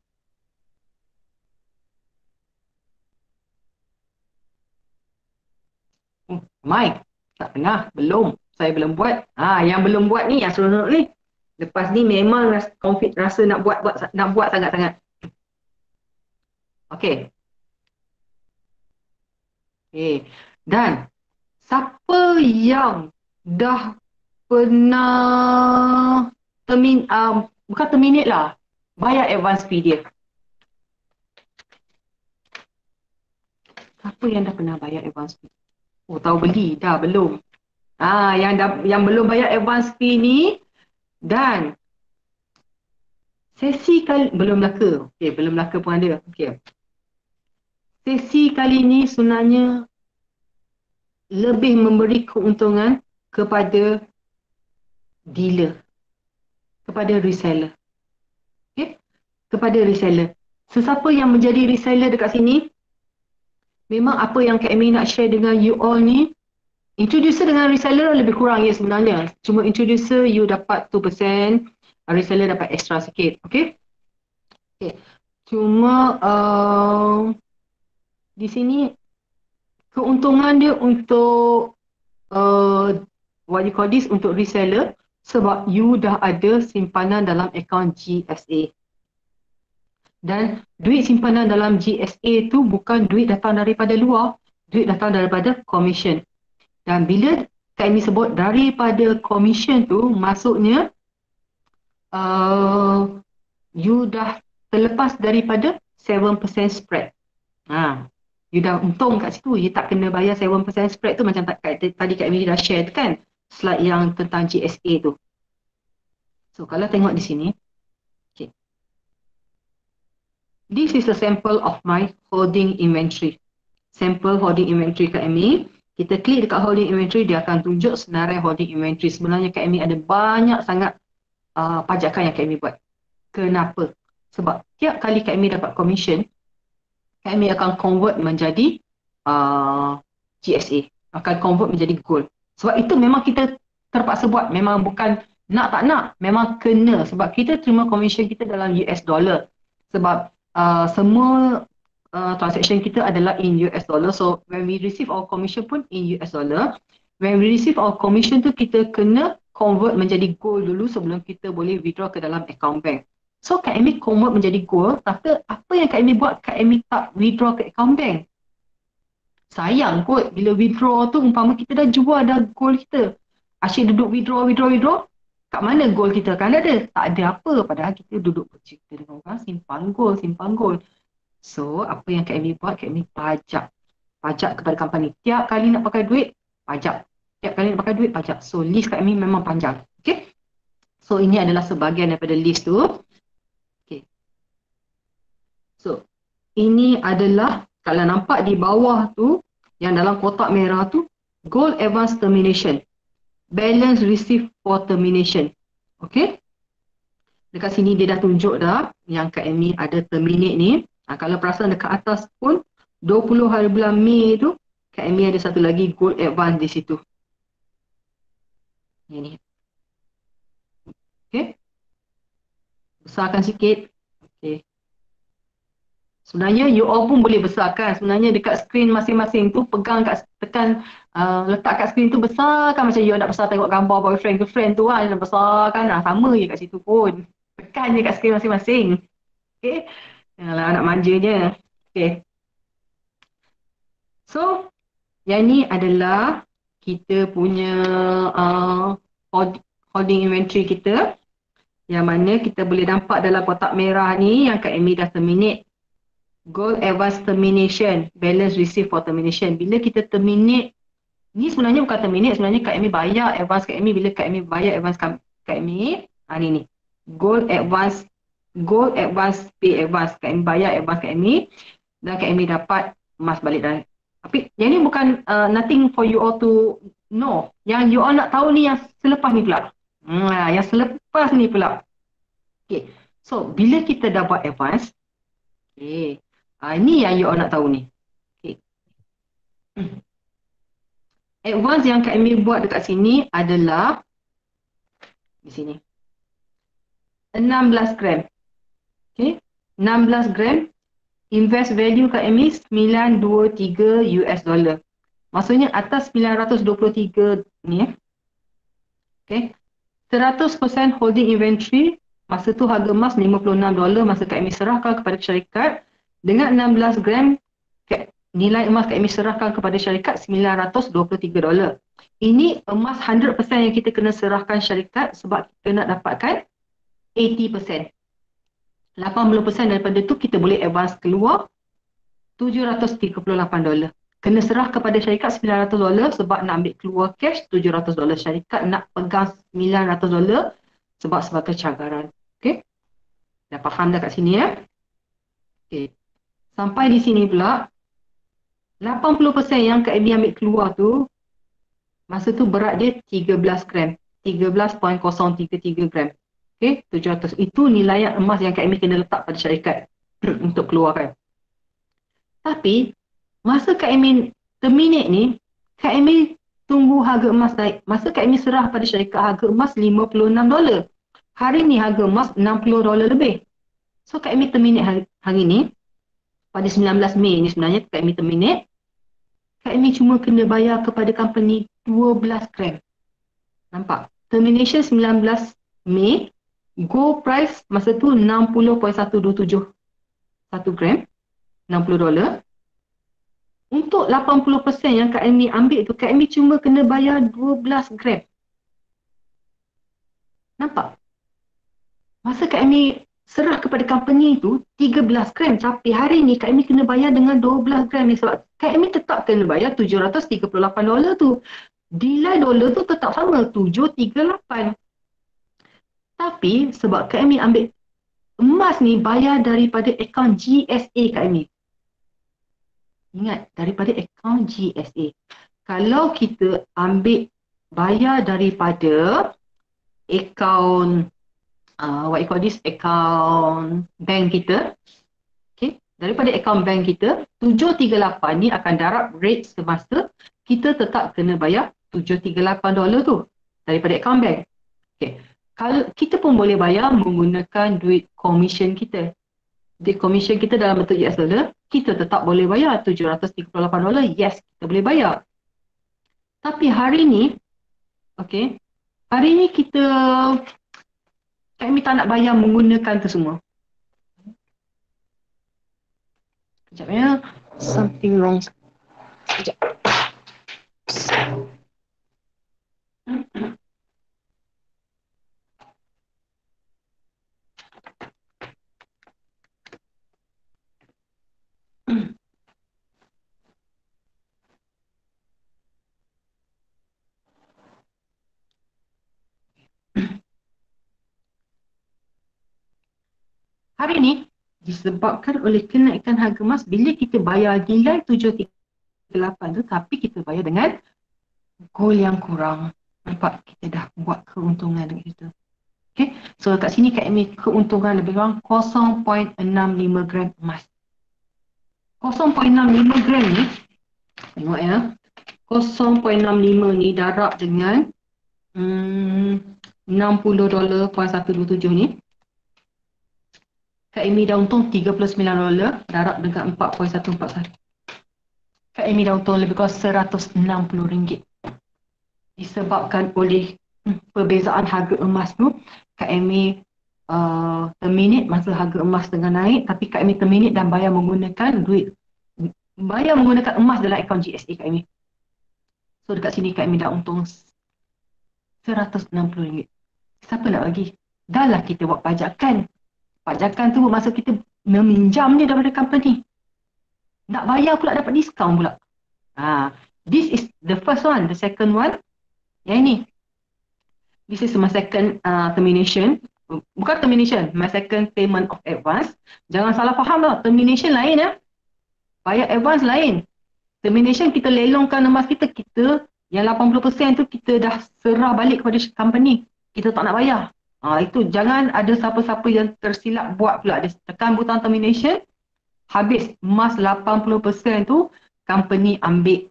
Ramai? Tak pernah? Belum? Saya belum buat. Yang belum buat ni, yang seronok ni. Lepas ni memang rasa nak buat sangat-sangat. Okay. Okay. Dan siapa yang dah pernah bukan terminate lah, bayar advance fee dia? Siapa yang dah pernah bayar advance fee? Oh, tahu beli? Dah, belum. Yang belum bayar advance fee ni dan sesi kali belum laka. Okey, belum laka pun ada. Okey. Sesi kali ni sebenarnya lebih memberi keuntungan kepada dealer, kepada reseller. Okey? Kepada reseller. Sesiapa yang menjadi reseller dekat sini, memang apa yang Kak Amy nak share dengan you all ni, introducer dengan reseller lebih kurang ya sebenarnya. Cuma introducer you dapat 2%, reseller dapat extra sikit. Okay? Okay. Cuma di sini keuntungan dia untuk what you call this, untuk reseller, sebab you dah ada simpanan dalam akaun GSA. Dan duit simpanan dalam GSA tu bukan duit datang daripada luar, duit datang daripada commission. Dan bila Kak Amy sebut daripada commission tu, maksudnya you dah terlepas daripada 7% spread. You dah untung kat situ, you tak kena bayar 7% spread tu macam tadi Kak Amy dah share kan, slide yang tentang GSA tu. So kalau tengok di sini, okay. This is a sample of my holding inventory. Sample holding inventory Kak Amy. Kita klik dekat holding inventory, dia akan tunjuk senarai holding inventory. Sebenarnya Kak Amy ada banyak sangat pajakan yang Kak Amy buat. Kenapa? Sebab tiap kali Kak Amy dapat commission, Kak Amy akan convert menjadi GSA, akan convert menjadi gold. Sebab itu memang kita terpaksa buat, memang bukan nak tak nak, memang kena sebab kita terima commission kita dalam US dollar. Sebab semua transaction kita adalah in US dollar. So when we receive our commission pun in US dollar. When we receive our commission tu kita kena convert menjadi gold dulu sebelum kita boleh withdraw ke dalam account bank. So Kak Amy convert menjadi gold, tapi apa yang Kak Amy buat? Kak Amy tak withdraw ke account bank. Sayang kot bila withdraw tu umpama kita dah jual dah gold kita. Asyik duduk withdraw. Kat mana gold kita? Kan ada? Tak ada apa. Padahal kita duduk bercerita dengan orang simpan gold. So apa yang Kak Amy buat? Kak Amy pajak kepada company. Tiap kali nak pakai duit, pajak. So list Kak Amy memang panjang. Okay. So ini adalah sebahagian daripada list tu. Okay. So ini adalah kalau nampak di bawah tu, yang dalam kotak merah tu, gold advance termination. Balance received for termination. Okay. Dekat sini dia dah tunjuk dah yang Kak Amy ada terminate ni. Kalau perasan dekat atas pun, 20 hari bulan Mei tu, Kak Amy ada satu lagi gold advance di situ. Ini. Okay. Besarkan sikit. Okay. Sebenarnya you all pun boleh besarkan. Sebenarnya dekat skrin masing-masing tu pegang tekan letak kat skrin tu besarkan macam you nak besar tengok gambar boyfriend girlfriend tu kan, besarkan sama je kat situ pun. Tekan je kat skrin masing-masing. Okay. Yalah anak manjanya. Okay. So yang ni adalah kita punya holding inventory kita, yang mana kita boleh nampak dalam kotak merah ni yang Kak Amy dah terminate. Gold advance termination, balance received for termination. Bila kita terminate, ni sebenarnya bukan terminate, sebenarnya Kak Amy bayar advance Kak Amy. Bila Kak Amy bayar advance Kak Amy, ni gold advance pay advance. Kak Amy bayar advance Kak Amy dan Kak Amy dapat emas balik dah. Tapi yang ni bukan nothing for you all to know. Yang you all nak tahu ni yang selepas ni pula. Yang selepas ni pula. Okay. So bila kita dah buat advance, okay. Ini yang you all nak tahu ni. Okay. Advance yang Kak Amy buat dekat sini adalah di sini 16 gram. Okay. 16 gram. Invest value Kak Amy 923 US dollar. Maksudnya atas 923 ni. Okay. 100% holding inventory. Masa tu harga emas $56. Masa Kak Amy serahkan kepada syarikat. Dengan 16 gram nilai emas Kak Amy serahkan kepada syarikat $923. Ini emas 100% yang kita kena serahkan syarikat sebab kita nak dapatkan 80%. 80% daripada tu kita boleh advance keluar $738. Kena serah kepada syarikat $900 sebab nak ambil keluar cash $700. Syarikat nak pegang $900 sebab sebagai cagaran. Okay. Dah faham dah kat sini ya? Okay. Sampai di sini pula 80% yang Kak Amy ambil keluar tu masa tu berat dia 13 gram. 13.033 gram. Okay, 700. Itu nilai emas yang Kak Amy kena letak pada syarikat untuk keluarkan. Tapi masa Kak Amy terminate ni, Kak Amy tunggu harga emas naik. Masa Kak Amy serah pada syarikat harga emas $56. Hari ni harga emas $60 lebih. So Kak Amy terminate hari ni. Pada 19 Mei ni sebenarnya Kak Amy terminate. Kak Amy cuma kena bayar kepada company 12 gram. Nampak? Termination 19 Mei. Gold price masa tu 60.127 1 gram. $60. Untuk 80% yang Kak Amy ambil tu, Kak Amy cuma kena bayar 12 gram. Nampak? Masa Kak Amy serah kepada company tu 13 gram, tapi hari ni Kak Amy kena bayar dengan 12 gram ni sebab Kak Amy tetap kena bayar $738 tu. Nilai dolar tu tetap sama, 738. Tapi sebab Kak Amy ambil emas ni bayar daripada akaun GSA Kak Amy. Ingat, daripada akaun GSA. kalau kita ambil bayar daripada akaun what you call this, akaun bank kita, okay, daripada akaun bank kita 738 ni akan darab rate semasa kita tetap kena bayar $738 tu daripada akaun bank. Okay. Kalau kita pun boleh bayar menggunakan duit commission kita. Duit commission kita dalam bentuk US dollar, kita tetap boleh bayar $738. Yes, kita boleh bayar. Tapi hari ni, okay, hari ni kami tak nak bayar menggunakan tu semua. Sekejap ya, something wrong. Sekejap. Hari ni disebabkan oleh kenaikan harga emas, bila kita bayar nilai 738 tu tapi kita bayar dengan gold yang kurang. Nampak, kita dah buat keuntungan dengan kita. Okay, so kat sini Kak Amy keuntungan lebih kurang 0.65 gram emas. 0.65 gram ni, tengok ya, 0.65 ni darab dengan $60.127 ni. Kak Amy dah untung $39 darab dengan 4.141. Kak Amy dah untung lebih kurang RM160. Disebabkan oleh perbezaan harga emas tu, Kak Amy terminate masa harga emas tengah naik, tapi Kak Amy terminate dan bayar menggunakan emas dalam akaun GSA Kak Amy. So dekat sini Kak Amy dah untung RM160. Siapa nak bagi? Dah lah kita buat pajakan. Pajakan tu bermaksud kita meminjam dia daripada company. Nak bayar pula dapat diskaun pula. This is the first one. The second one, yang ini. This is my second termination. Bukan termination, my second payment of advance. Jangan salah faham tau. Termination lain ya. Bayar advance lain. Termination kita lelongkan emas kita. Kita yang 80% tu kita dah serah balik kepada company. Kita tak nak bayar. Itu jangan ada siapa-siapa yang tersilap buat pula. Dia tekan butang termination, habis emas 80% tu company ambil.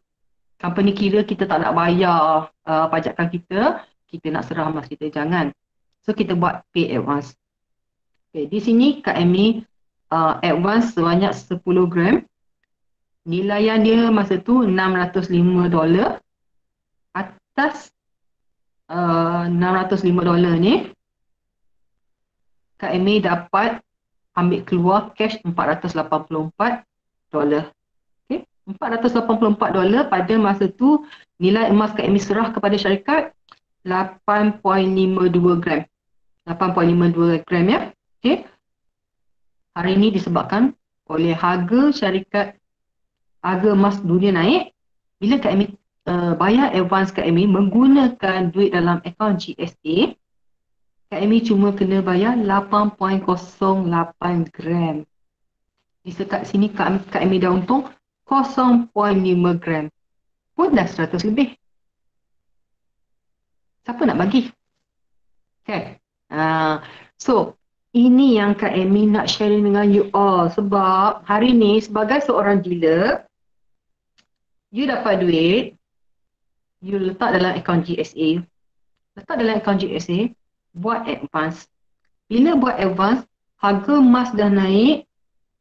Company kira kita tak nak bayar pajakan kita nak serah emas kita. Jangan. So kita buat pay advance. Okay, di sini Kak Amy advance sebanyak 10 gram. Nilaian dia masa tu $605. Atas $605 ni, Kak Amy dapat ambil keluar cash $484. Okay? $484 pada masa tu nilai emas Kak Amy serah kepada syarikat 8.52 gram. 8.52 gram ya. Okay? Hari ini disebabkan oleh harga emas dunia naik, bila Kak Amy bayar advance Kak Amy menggunakan duit dalam akaun GSA, Kak Amy cuma kena bayar 8.08 gram. Di sekat sini Kak Amy dah untung 0.5 gram. Pun dah 100 lebih. Siapa nak bagi? Okay. So, ini yang Kak Amy nak sharing dengan you all. Sebab hari ni sebagai seorang dealer, you dapat duit, you letak dalam akaun GSA. Buat advance. Bila buat advance, harga emas dah naik,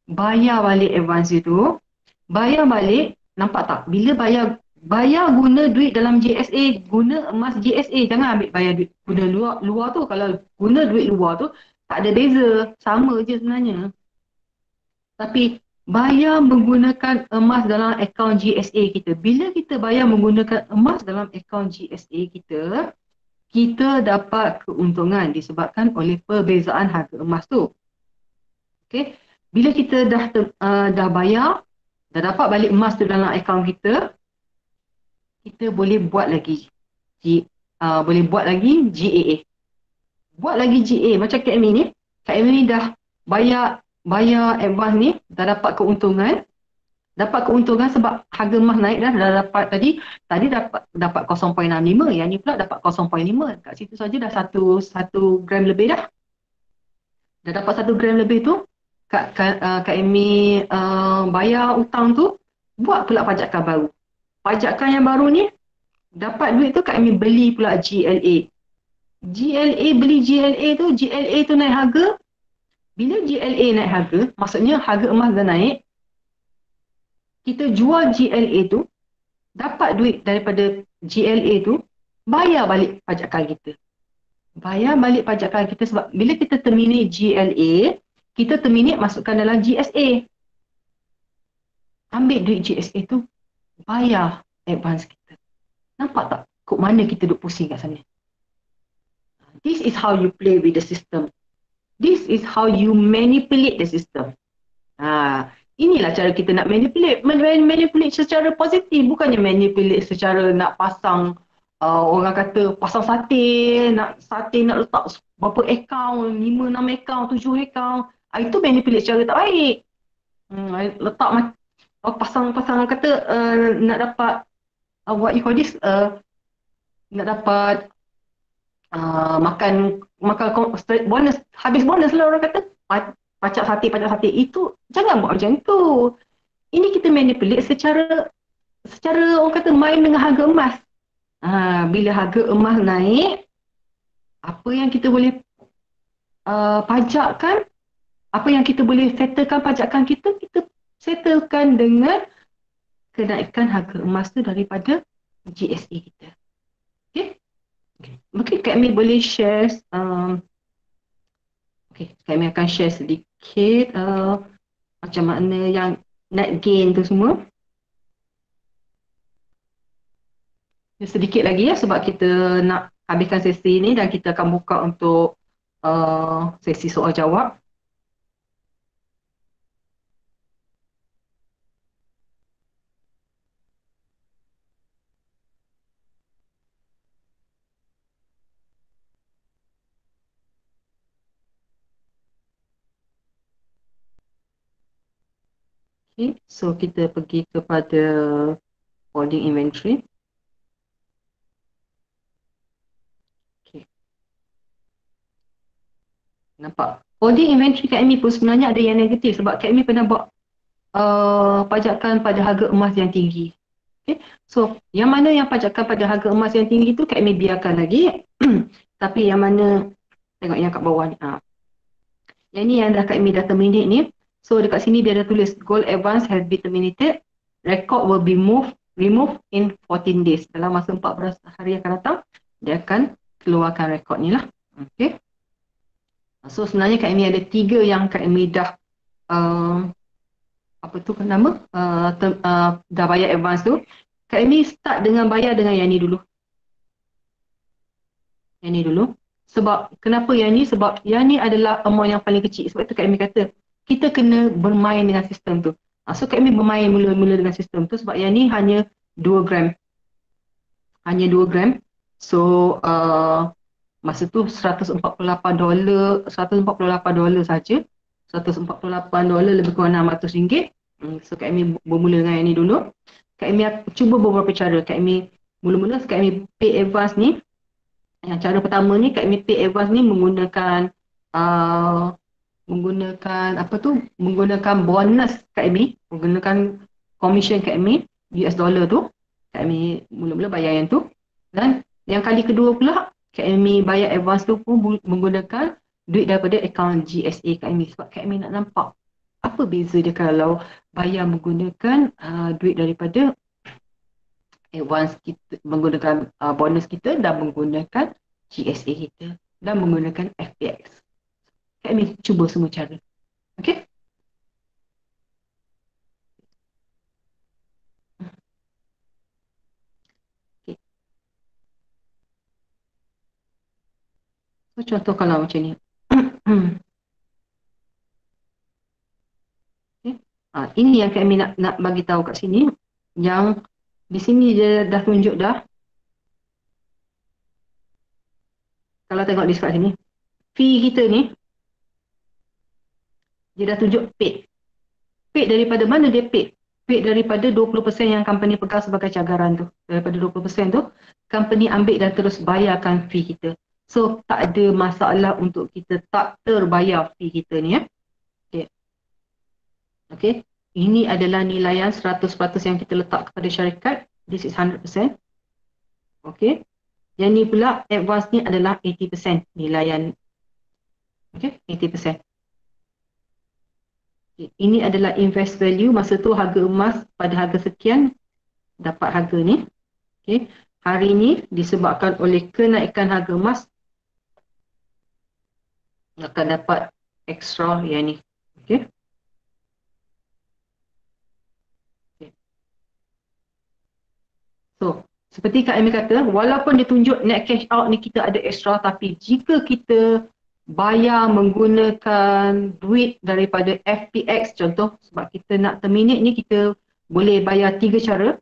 bayar balik advance itu. Bayar balik, nampak tak? Bila bayar guna duit dalam GSA, guna emas GSA. Jangan ambil bayar duit guna luar tu. Kalau guna duit luar tu, tak ada beza. Sama je sebenarnya. Tapi bayar menggunakan emas dalam akaun GSA kita. Bila kita bayar menggunakan emas dalam akaun GSA kita, kita dapat keuntungan disebabkan oleh perbezaan harga emas tu. Okay. Bila kita dah bayar, dah dapat balik emas tu dalam akaun kita, kita boleh buat lagi GAA. Buat lagi GAA. Macam Kak Amy ni, Kak Amy ni dah bayar advance ni, dah dapat keuntungan, dapat keuntungan sebab harga emas naik dah dapat tadi dapat 0.65, yang ni pula dapat 0.5. Kat situ saja dah satu gram lebih dah. Dah dapat 1 gram lebih tu, Kak Amy bayar hutang tu, buat pula pajakan baru. Pajakan yang baru ni, dapat duit tu Kak Amy beli pula GLA. Beli GLA tu naik harga. Bila GLA naik harga, maksudnya harga emas dah naik, kita jual GLA tu, dapat duit daripada GLA tu, bayar balik pajakan kita. Sebab bila kita terminate GLA, kita terminate masukkan dalam GSA. Ambil duit GSA tu, bayar advance kita. Nampak tak? Kok mana kita duk pusing kat sana? This is how you play with the system. This is how you manipulate the system. Inilah cara kita nak manipulate. Manipulate secara positif, bukannya manipulate secara nak pasang, orang kata pasang sate nak letak berapa akaun, 5, 6 akaun, 7 akaun. Itu manipulate secara tak baik. Letak pasang kata nak dapat what you call this, nak dapat makan bonus, habis bonus lah orang kata, pacak sate. Itu jangan buat macam tu. Ini kita manipulate secara orang kata main dengan harga emas. Bila harga emas naik, apa yang kita boleh pajakkan, apa yang kita boleh settlekan pajakan kita settlekan dengan kenaikan harga emas tu daripada GSA kita. Mungkin Kak Amy boleh share, Kak Amy akan share sedikit macam mana yang net gain tu semua. Sedikit lagi ya, sebab kita nak habiskan sesi ni dan kita akan buka untuk sesi soal jawab. So kita pergi kepada holding inventory. Nampak? Holding inventory Kak Amy pun sebenarnya ada yang negatif sebab Kak Amy pernah buat pajakan pada harga emas yang tinggi. So yang mana yang pajakan pada harga emas yang tinggi tu Kak Amy biarkan lagi. Tapi yang mana, tengok yang kat bawah ni. Yang ni yang dah Kak Amy dah terminate ni. So dekat sini dia ada tulis gold advance has been terminated. Record will be removed in 14 days. Dalam masa 14 hari akan datang, dia akan keluarkan rekod ni lah. Okay. So sebenarnya Kak Amy ada 3 yang Kak Amy dah apa tu kan nama? Dah bayar advance tu. Kak Amy start dengan bayar dengan yang ni dulu. Yang ni dulu. Sebab kenapa yang ni? Sebab yang ni adalah amount yang paling kecil. Sebab tu Kak Amy kata kita kena bermain dengan sistem tu. So Kak Amy bermain mula-mula dengan sistem tu sebab yang ni hanya 2 gram. Hanya 2 gram. So masa tu $148 saja. $148 lebih kurang RM600. So Kak Amy bermula dengan yang ni dulu. Kak Amy cuba beberapa cara. Kak Amy mula-mula Kak Amy pay advance ni. Yang cara pertama ni Kak Amy pay advance ni menggunakan menggunakan bonus Kak Amy, menggunakan commission Kak Amy, US dollar tu. Kak Amy mula-mula bayar yang tu. Dan yang kali kedua pula Kak Amy bayar advance tu pun menggunakan duit daripada akaun GSA Kak Amy. Sebab Kak Amy nak nampak apa beza dia kalau bayar menggunakan duit daripada advance kita, menggunakan bonus kita dan menggunakan GSA kita dan menggunakan FPX. Kak Amy cuba semua cara. Okay? Okay. So contoh kalau macam ni. Okay. Ini yang Kak Amy nak bagi tahu kat sini. Yang di sini dia dah tunjuk dah. Kalau tengok di sebelah sini. Fee kita ni. Dia dah tunjuk paid. Paid daripada mana dia paid? paid daripada 20% yang company pegang sebagai cagaran tu. Daripada 20% tu, company ambil dan terus bayarkan fee kita. So, tak ada masalah untuk kita tak terbayar fee kita ni ya. Okay. Okay. Ini adalah nilaian 100% yang kita letak kepada syarikat. This is 100%. Okay. Yang ni pula advance ni adalah 80% nilaian. Okay, 80%. Okay. Ini adalah invest value. Masa tu harga emas pada harga sekian dapat harga ni. Okay. Hari ni disebabkan oleh kenaikan harga emas akan dapat extra yang ni. Okay. So, seperti Kak Amy kata, walaupun dia tunjuk net cash out ni kita ada extra, tapi jika kita bayar menggunakan duit daripada FPX contoh, sebab kita nak terminate ni kita boleh bayar 3 cara.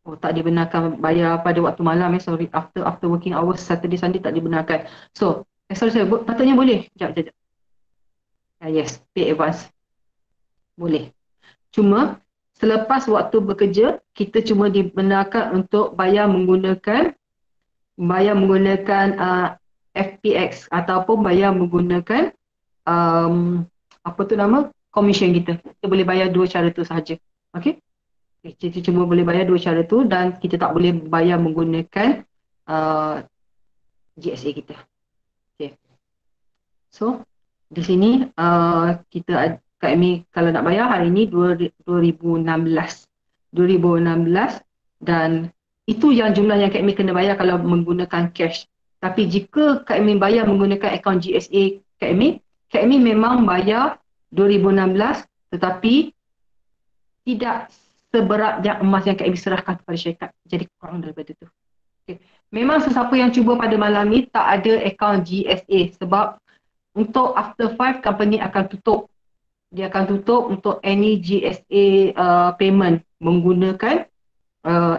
Oh, tak dibenarkan bayar pada waktu malam sorry, after working hours Saturday Sunday tak dibenarkan. So, sorry, patutnya boleh. Sekejap. Yes, pay advance. Boleh. Cuma selepas waktu bekerja, kita cuma dibenarkan untuk bayar menggunakan FPX ataupun bayar menggunakan apa tu nama, commission kita. Kita boleh bayar 2 cara tu sahaja. Okey. Kita cuma boleh bayar 2 cara tu dan kita tak boleh bayar menggunakan GSA kita. Okey. So, di sini kita Kak Amy kalau nak bayar hari ni 2016 dan itu yang jumlah yang Kak Amy kena bayar kalau menggunakan cash. Tapi jika Kak Amy bayar menggunakan akaun GSA Kak Amy memang bayar 2016 tetapi tidak seberat yang emas yang Kak Amy serahkan kepada syarikat. Jadi kurang daripada tu. Okay. Memang sesiapa yang cuba pada malam ni tak ada akaun GSA sebab untuk after 5 company akan tutup. Dia akan tutup untuk any GSA payment menggunakan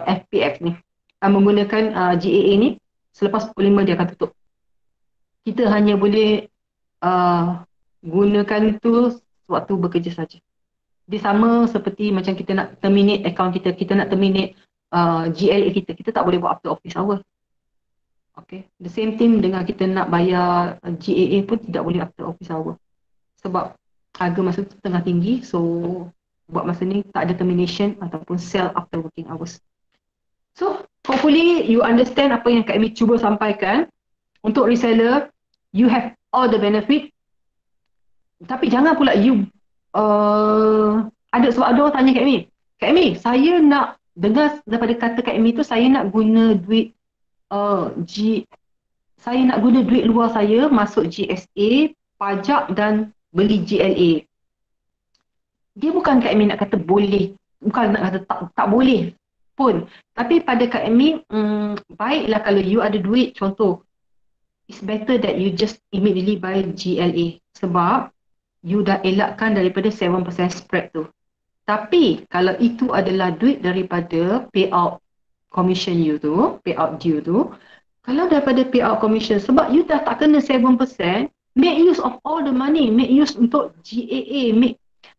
FPX ni. Menggunakan GAA ni selepas pukul 5 dia akan tutup. Kita hanya boleh gunakan tu waktu bekerja saja. Dia sama seperti macam kita nak terminate account kita nak terminate GLA kita tak boleh buat after office hour. Okay. The same thing dengan kita nak bayar GAA pun tidak boleh after office hour. Sebab harga masa tu tengah tinggi, so buat masa ni tak ada termination ataupun sell after working hours. So, hopefully you understand apa yang Kak Amy cuba sampaikan. Untuk reseller, you have all the benefit. Tapi jangan pula you ada sebab ada orang tanya Kak Amy, saya nak dengar daripada kata Kak Amy tu saya nak guna duit saya nak guna duit luar saya masuk GSA, pajak dan beli GLA. Dia bukan Kak Amy nak kata boleh, bukan nak kata tak boleh pun. Tapi pada Kak Amy, baiklah kalau you ada duit, contoh, it's better that you just immediately buy GLA sebab you dah elakkan daripada 7% spread tu. Tapi kalau itu adalah duit daripada payout commission you tu, payout due tu, kalau daripada payout commission sebab you dah tak kena 7%, make use of all the money, make use untuk GAA,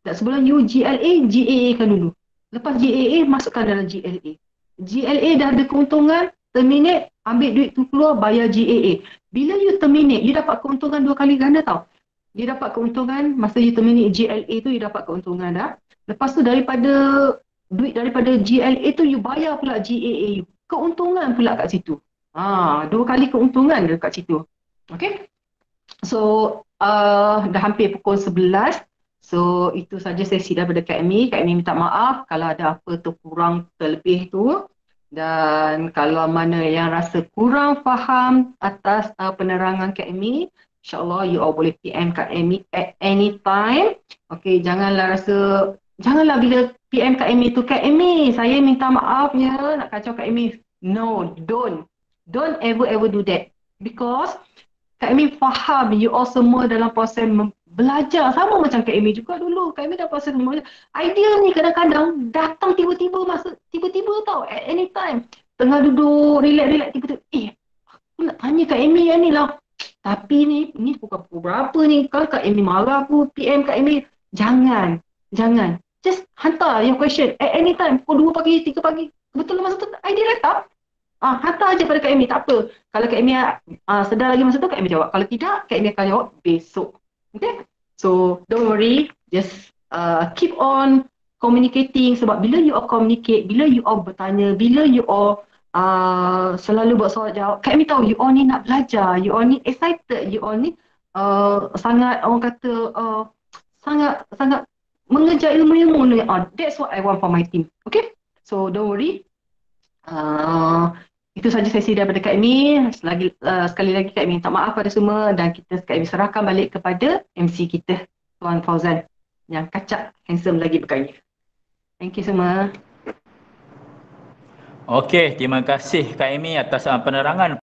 dan sebelum you GAA kan dulu. Lepas GAA, masukkan dalam GLA. GLA dah ada keuntungan, terminate, ambil duit tu keluar, bayar GAA. Bila you terminate, you dapat keuntungan 2 kali ganda tau. You dapat keuntungan, masa you terminate GLA tu, you dapat keuntungan dah. Lepas tu daripada duit daripada GLA tu, you bayar pula GAA you. Keuntungan pula kat situ. 2 kali keuntungan dekat situ. Okay? So, dah hampir pukul 11. So, itu saja sesi daripada Kak Amy. Kak Amy minta maaf kalau ada apa terkurang terlebih tu. Dan kalau mana yang rasa kurang faham atas penerangan Kak Amy, InsyaAllah you all boleh PM Kak Amy at any time. Okay, janganlah bila PM Kak Amy tu, Kak Amy, saya minta maaf ya, nak kacau Kak Amy. No, don't ever do that. Because Kak Amy faham you all semua dalam proses belajar. Sama macam Kak Amy juga dulu. Kak Amy dah proses belajar. Idea ni kadang-kadang datang tiba-tiba tau. At any time. Tengah duduk, relax, tiba-tiba. Aku nak tanya Kak Amy yang ni lah. Tapi ni bukan pukul berapa ni. Kalau Kak Amy marah aku, PM Kak Amy. Jangan. Just hantar your question at any time. Pukul 2 pagi, 3 pagi. Betul masa tu idea letak. Hantar aja pada Kak Amy, tak apa. Kalau Kak Amy sedar lagi masa tu, Kak Amy jawab. Kalau tidak, Kak Amy akan jawab besok. Okay? So, don't worry. Just keep on communicating. Sebab bila you all communicate, bila you all bertanya, bila you all selalu buat soal jawab, Kak Amy tahu you all ni nak belajar, you all ni excited, you all ni sangat, orang kata, sangat mengejar ilmu-ilmu ni. That's what I want for my team. Okay? So, don't worry. Itu saja sesi daripada Kak Amy. Sekali lagi Kak Amy minta maaf pada semua dan kita Kak Amy serahkan balik kepada MC kita, Tuan Fauzan, yang kacak handsome lagi berkaya. Thank you semua. Okey, terima kasih Kak Amy atas penerangan.